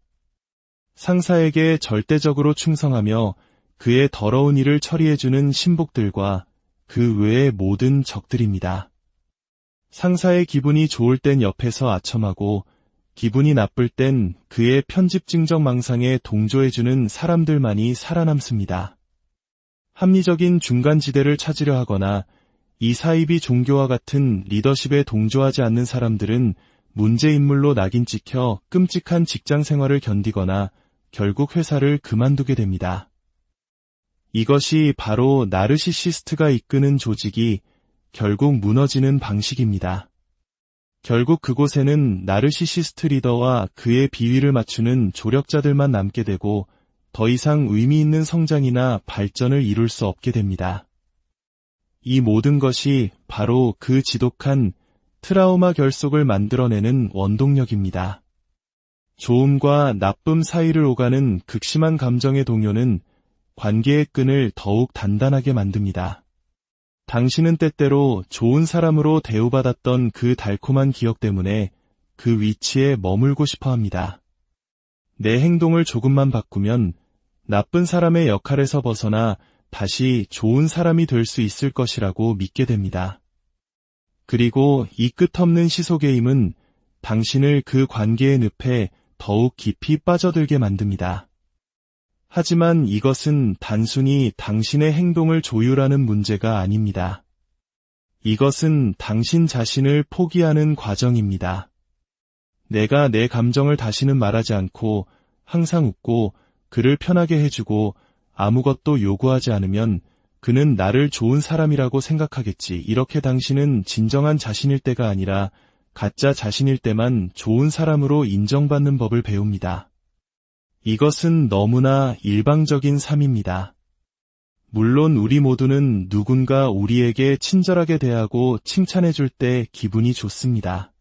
상사에게 절대적으로 충성하며 그의 더러운 일을 처리해주는 신복들과 그 외의 모든 적들입니다. 상사의 기분이 좋을 땐 옆에서 아첨하고 기분이 나쁠 땐 그의 편집증적 망상에 동조해주는 사람들만이 살아남습니다. 합리적인 중간지대를 찾으려 하거나 이사이비 종교와 같은 리더십에 동조하지 않는 사람들은 문제인물로 낙인 찍혀 끔찍한 직장 생활을 견디거나 결국 회사를 그만두게 됩니다. 이것이 바로 나르시시스트가 이끄는 조직이 결국 무너지는 방식입니다. 결국 그곳에는 나르시시스트 리더와 그의 비위를 맞추는 조력자들만 남게 되고 더 이상 의미 있는 성장이나 발전을 이룰 수 없게 됩니다. 이 모든 것이 바로 그 지독한 트라우마 결속을 만들어내는 원동력입니다. 좋음과 나쁨 사이를 오가는 극심한 감정의 동요는 관계의 끈을 더욱 단단하게 만듭니다. 당신은 때때로 좋은 사람으로 대우받았던 그 달콤한 기억 때문에 그 위치에 머물고 싶어 합니다. 내 행동을 조금만 바꾸면 나쁜 사람의 역할에서 벗어나 다시 좋은 사람이 될 수 있을 것이라고 믿게 됩니다. 그리고 이 끝없는 시소게임은 당신을 그 관계의 늪에 더욱 깊이 빠져들게 만듭니다. 하지만 이것은 단순히 당신의 행동을 조율하는 문제가 아닙니다. 이것은 당신 자신을 포기하는 과정입니다. 내가 내 감정을 다시는 말하지 않고 항상 웃고 그를 편하게 해주고 아무것도 요구하지 않으면 그는 나를 좋은 사람이라고 생각하겠지. 이렇게 당신은 진정한 자신일 때가 아니라 가짜 자신일 때만 좋은 사람으로 인정받는 법을 배웁니다. 이것은 너무나 일방적인 삶입니다. 물론 우리 모두는 누군가 우리에게 친절하게 대하고 칭찬해줄 때 기분이 좋습니다.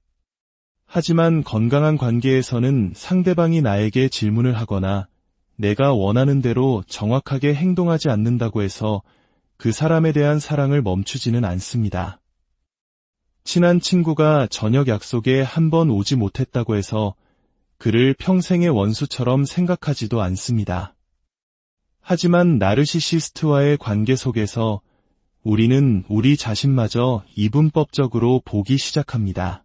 하지만 건강한 관계에서는 상대방이 나에게 질문을 하거나 내가 원하는 대로 정확하게 행동하지 않는다고 해서 그 사람에 대한 사랑을 멈추지는 않습니다. 친한 친구가 저녁 약속에 한 번 오지 못했다고 해서 그를 평생의 원수처럼 생각하지도 않습니다. 하지만 나르시시스트와의 관계 속에서 우리는 우리 자신마저 이분법적으로 보기 시작합니다.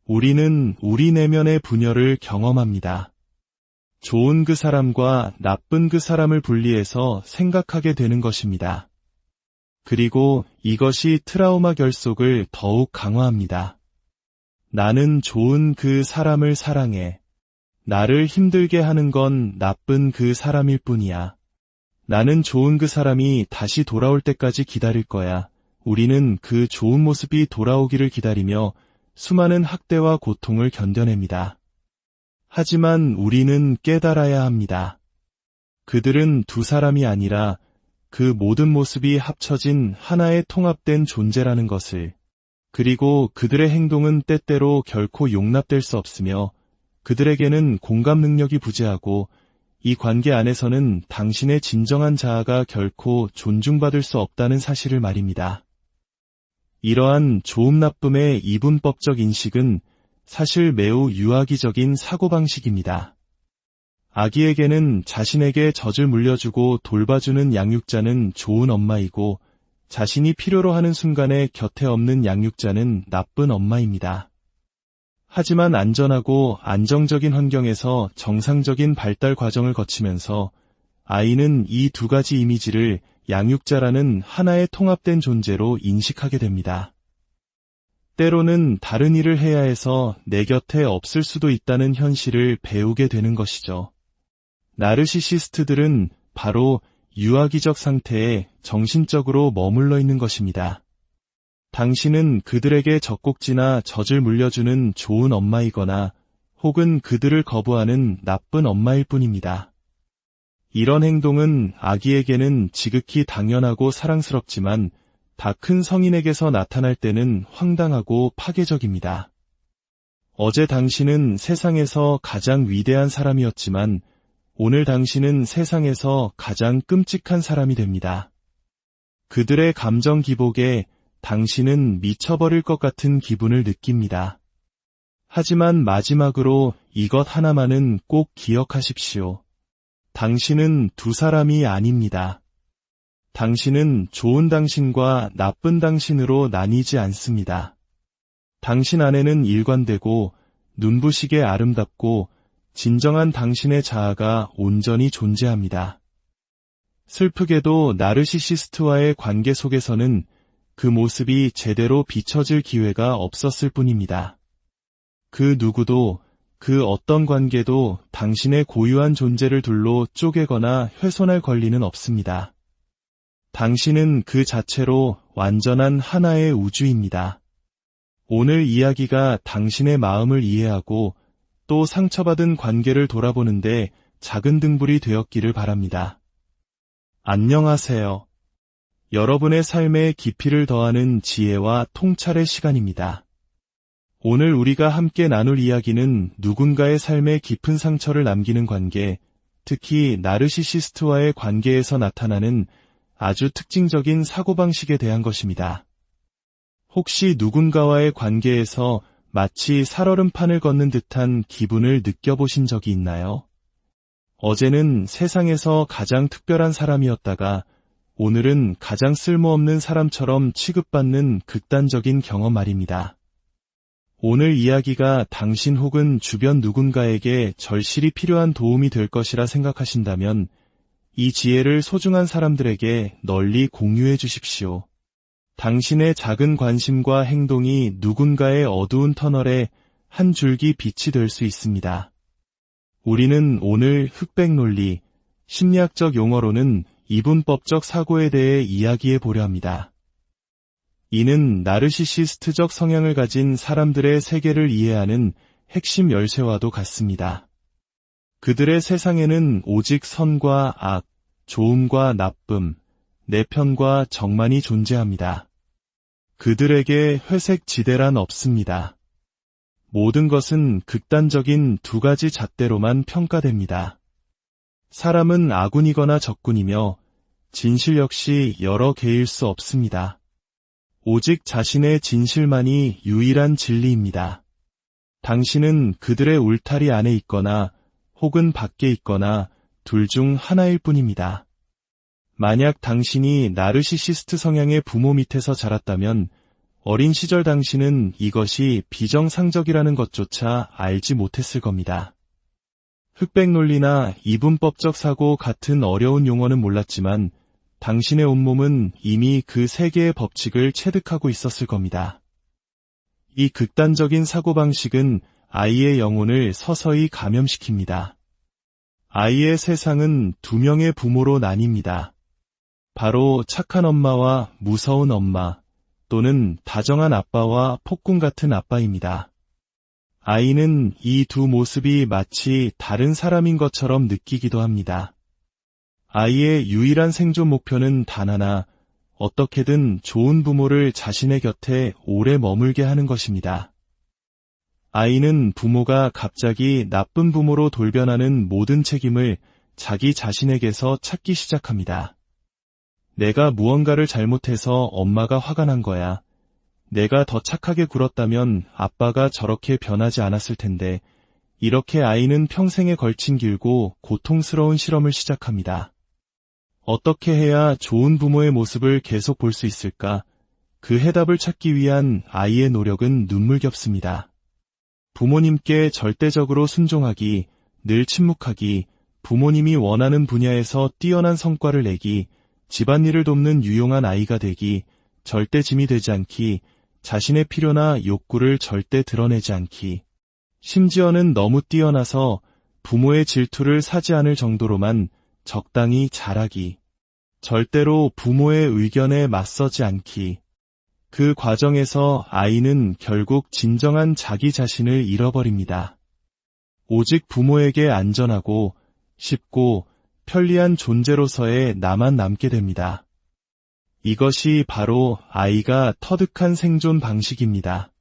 우리는 우리 내면의 분열을 경험합니다. 좋은 그 사람과 나쁜 그 사람을 분리해서 생각하게 되는 것입니다. 그리고 이것이 트라우마 결속을 더욱 강화합니다. 나는 좋은 그 사람을 사랑해. 나를 힘들게 하는 건 나쁜 그 사람일 뿐이야. 나는 좋은 그 사람이 다시 돌아올 때까지 기다릴 거야. 우리는 그 좋은 모습이 돌아오기를 기다리며 수많은 학대와 고통을 견뎌냅니다. 하지만 우리는 깨달아야 합니다. 그들은 두 사람이 아니라 그 모든 모습이 합쳐진 하나의 통합된 존재라는 것을, 그리고 그들의 행동은 때때로 결코 용납될 수 없으며 그들에게는 공감 능력이 부재하고 이 관계 안에서는 당신의 진정한 자아가 결코 존중받을 수 없다는 사실을 말입니다. 이러한 좋음 나쁨의 이분법적 인식은 사실 매우 유아기적인 사고방식입니다. 아기에게는 자신에게 젖을 물려주고 돌봐주는 양육자는 좋은 엄마이고 자신이 필요로 하는 순간에 곁에 없는 양육자는 나쁜 엄마입니다. 하지만 안전하고 안정적인 환경에서 정상적인 발달 과정을 거치면서 아이는 이 두 가지 이미지를 양육자라는 하나의 통합된 존재로 인식하게 됩니다. 때로는 다른 일을 해야 해서 내 곁에 없을 수도 있다는 현실을 배우게 되는 것이죠. 나르시시스트들은 바로 유아기적 상태에 정신적으로 머물러 있는 것입니다. 당신은 그들에게 젖꼭지나 젖을 물려주는 좋은 엄마이거나 혹은 그들을 거부하는 나쁜 엄마일 뿐입니다. 이런 행동은 아기에게는 지극히 당연하고 사랑스럽지만 다 큰 성인에게서 나타날 때는 황당하고 파괴적입니다. 어제 당신은 세상에서 가장 위대한 사람이었지만 오늘 당신은 세상에서 가장 끔찍한 사람이 됩니다. 그들의 감정 기복에 당신은 미쳐버릴 것 같은 기분을 느낍니다. 하지만 마지막으로 이것 하나만은 꼭 기억하십시오. 당신은 두 사람이 아닙니다. 당신은 좋은 당신과 나쁜 당신으로 나뉘지 않습니다. 당신 안에는 일관되고 눈부시게 아름답고 진정한 당신의 자아가 온전히 존재합니다. 슬프게도 나르시시스트와의 관계 속에서는 그 모습이 제대로 비춰질 기회가 없었을 뿐입니다. 그 누구도 그 어떤 관계도 당신의 고유한 존재를 둘로 쪼개거나 훼손할 권리는 없습니다. 당신은 그 자체로 완전한 하나의 우주입니다. 오늘 이야기가 당신의 마음을 이해하고 또 상처받은 관계를 돌아보는데 작은 등불이 되었기를 바랍니다. 안녕하세요. 여러분의 삶에 깊이를 더하는 지혜와 통찰의 시간입니다. 오늘 우리가 함께 나눌 이야기는 누군가의 삶에 깊은 상처를 남기는 관계, 특히 나르시시스트와의 관계에서 나타나는 아주 특징적인 사고방식에 대한 것입니다. 혹시 누군가와의 관계에서 마치 살얼음판을 걷는 듯한 기분을 느껴보신 적이 있나요? 어제는 세상에서 가장 특별한 사람이었다가 오늘은 가장 쓸모없는 사람처럼 취급받는 극단적인 경험 말입니다. 오늘 이야기가 당신 혹은 주변 누군가에게 절실히 필요한 도움이 될 것이라 생각하신다면 이 지혜를 소중한 사람들에게 널리 공유해 주십시오. 당신의 작은 관심과 행동이 누군가의 어두운 터널에 한 줄기 빛이 될 수 있습니다. 우리는 오늘 흑백 논리, 심리학적 용어로는 이분법적 사고에 대해 이야기해 보려 합니다. 이는 나르시시스트적 성향을 가진 사람들의 세계를 이해하는 핵심 열쇠와도 같습니다. 그들의 세상에는 오직 선과 악, 좋음과 나쁨, 내 편과 정만이 존재합니다. 그들에게 회색 지대란 없습니다. 모든 것은 극단적인 두 가지 잣대로만 평가됩니다. 사람은 아군이거나 적군이며 진실 역시 여러 개일 수 없습니다. 오직 자신의 진실만이 유일한 진리입니다. 당신은 그들의 울타리 안에 있거나 혹은 밖에 있거나 둘 중 하나일 뿐입니다. 만약 당신이 나르시시스트 성향의 부모 밑에서 자랐다면 어린 시절 당신은 이것이 비정상적이라는 것조차 알지 못했을 겁니다. 흑백 논리나 이분법적 사고 같은 어려운 용어는 몰랐지만 당신의 온몸은 이미 그 세 개의 법칙을 체득하고 있었을 겁니다. 이 극단적인 사고방식은 아이의 영혼을 서서히 감염시킵니다. 아이의 세상은 두 명의 부모로 나뉩니다. 바로 착한 엄마와 무서운 엄마, 또는 다정한 아빠와 폭군 같은 아빠입니다. 아이는 이 두 모습이 마치 다른 사람인 것처럼 느끼기도 합니다. 아이의 유일한 생존 목표는 단 하나, 어떻게든 좋은 부모를 자신의 곁에 오래 머물게 하는 것입니다. 아이는 부모가 갑자기 나쁜 부모로 돌변하는 모든 책임을 자기 자신에게서 찾기 시작합니다. 내가 무언가를 잘못해서 엄마가 화가 난 거야. 내가 더 착하게 굴었다면 아빠가 저렇게 변하지 않았을 텐데, 이렇게 아이는 평생에 걸친 길고 고통스러운 실험을 시작합니다. 어떻게 해야 좋은 부모의 모습을 계속 볼 수 있을까? 그 해답을 찾기 위한 아이의 노력은 눈물겹습니다. 부모님께 절대적으로 순종하기, 늘 침묵하기, 부모님이 원하는 분야에서 뛰어난 성과를 내기, 집안일을 돕는 유용한 아이가 되기, 절대 짐이 되지 않기, 자신의 필요나 욕구를 절대 드러내지 않기, 심지어는 너무 뛰어나서 부모의 질투를 사지 않을 정도로만 적당히 잘하기, 절대로 부모의 의견에 맞서지 않기. 그 과정에서 아이는 결국 진정한 자기 자신을 잃어버립니다. 오직 부모에게 안전하고 쉽고 편리한 존재로서의 나만 남게 됩니다. 이것이 바로 아이가 터득한 생존 방식입니다.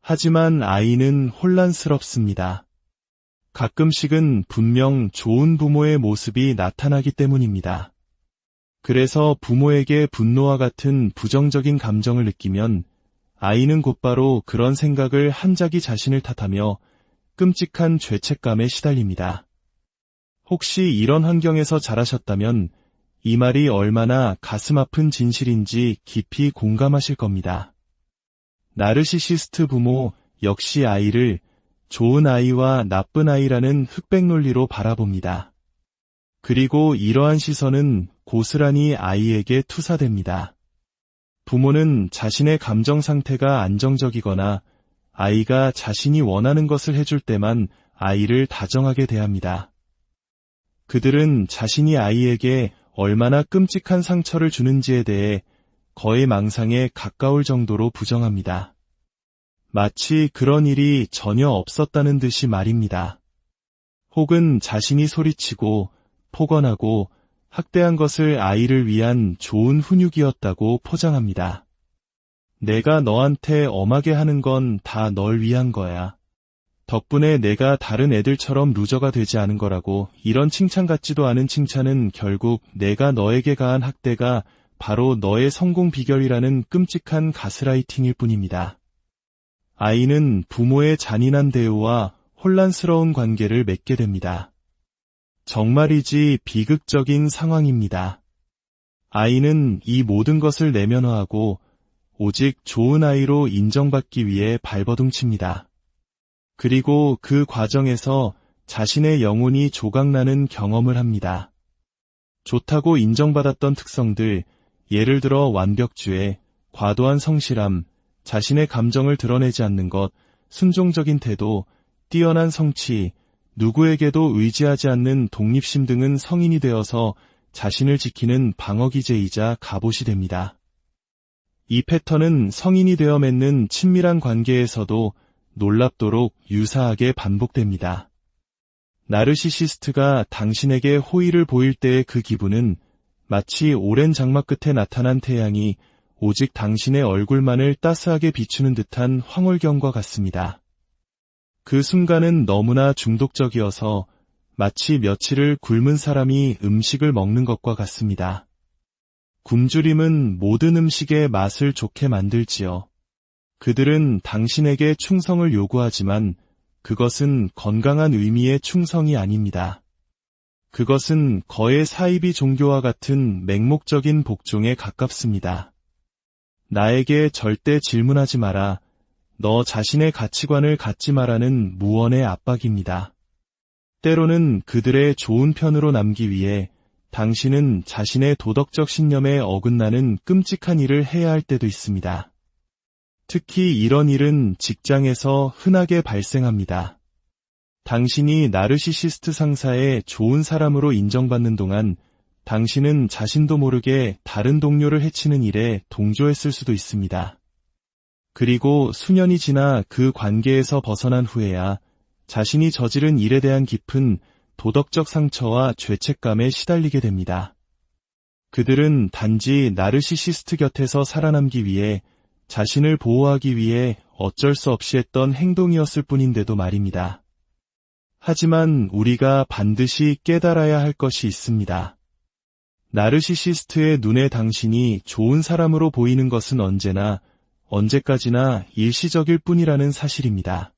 하지만 아이는 혼란스럽습니다. 가끔씩은 분명 좋은 부모의 모습이 나타나기 때문입니다. 그래서 부모에게 분노와 같은 부정적인 감정을 느끼면 아이는 곧바로 그런 생각을 한자기 자신을 탓하며 끔찍한 죄책감에 시달립니다. 혹시 이런 환경에서 자라셨다면 이 말이 얼마나 가슴 아픈 진실인지 깊이 공감하실 겁니다. 나르시시스트 부모 역시 아이를 좋은 아이와 나쁜 아이라는 흑백 논리로 바라봅니다. 그리고 이러한 시선은 고스란히 아이에게 투사됩니다. 부모는 자신의 감정 상태가 안정적이거나 아이가 자신이 원하는 것을 해줄 때만 아이를 다정하게 대합니다. 그들은 자신이 아이에게 얼마나 끔찍한 상처를 주는지에 대해 거의 망상에 가까울 정도로 부정합니다. 마치 그런 일이 전혀 없었다는 듯이 말입니다. 혹은 자신이 소리치고 폭언하고 학대한 것을 아이를 위한 좋은 훈육이었다고 포장합니다. 내가 너한테 엄하게 하는 건 다 널 위한 거야. 덕분에 내가 다른 애들처럼 루저가 되지 않은 거라고. 이런 칭찬 같지도 않은 칭찬은 결국 내가 너에게 가한 학대가 바로 너의 성공 비결이라는 끔찍한 가스라이팅일 뿐입니다. 아이는 부모의 잔인한 대우와 혼란스러운 관계를 맺게 됩니다. 정말이지 비극적인 상황입니다. 아이는 이 모든 것을 내면화하고 오직 좋은 아이로 인정받기 위해 발버둥칩니다. 그리고 그 과정에서 자신의 영혼이 조각나는 경험을 합니다. 좋다고 인정받았던 특성들, 예를 들어 완벽주의, 과도한 성실함, 자신의 감정을 드러내지 않는 것, 순종적인 태도, 뛰어난 성취, 누구에게도 의지하지 않는 독립심 등은 성인이 되어서 자신을 지키는 방어기제이자 갑옷이 됩니다. 이 패턴은 성인이 되어 맺는 친밀한 관계에서도 놀랍도록 유사하게 반복됩니다. 나르시시스트가 당신에게 호의를 보일 때의 그 기분은 마치 오랜 장마 끝에 나타난 태양이 오직 당신의 얼굴만을 따스하게 비추는 듯한 황홀경과 같습니다. 그 순간은 너무나 중독적이어서 마치 며칠을 굶은 사람이 음식을 먹는 것과 같습니다. 굶주림은 모든 음식의 맛을 좋게 만들지요. 그들은 당신에게 충성을 요구하지만 그것은 건강한 의미의 충성이 아닙니다. 그것은 거의 사이비 종교와 같은 맹목적인 복종에 가깝습니다. 나에게 절대 질문하지 마라. 너 자신의 가치관을 갖지 마라는 무언의 압박입니다. 때로는 그들의 좋은 편으로 남기 위해 당신은 자신의 도덕적 신념에 어긋나는 끔찍한 일을 해야 할 때도 있습니다. 특히 이런 일은 직장에서 흔하게 발생합니다. 당신이 나르시시스트 상사의 좋은 사람으로 인정받는 동안 당신은 자신도 모르게 다른 동료를 해치는 일에 동조했을 수도 있습니다. 그리고 수년이 지나 그 관계에서 벗어난 후에야 자신이 저지른 일에 대한 깊은 도덕적 상처와 죄책감에 시달리게 됩니다. 그들은 단지 나르시시스트 곁에서 살아남기 위해 자신을 보호하기 위해 어쩔 수 없이 했던 행동이었을 뿐인데도 말입니다. 하지만 우리가 반드시 깨달아야 할 것이 있습니다. 나르시시스트의 눈에 당신이 좋은 사람으로 보이는 것은 언제까지나 일시적일 뿐이라는 사실입니다.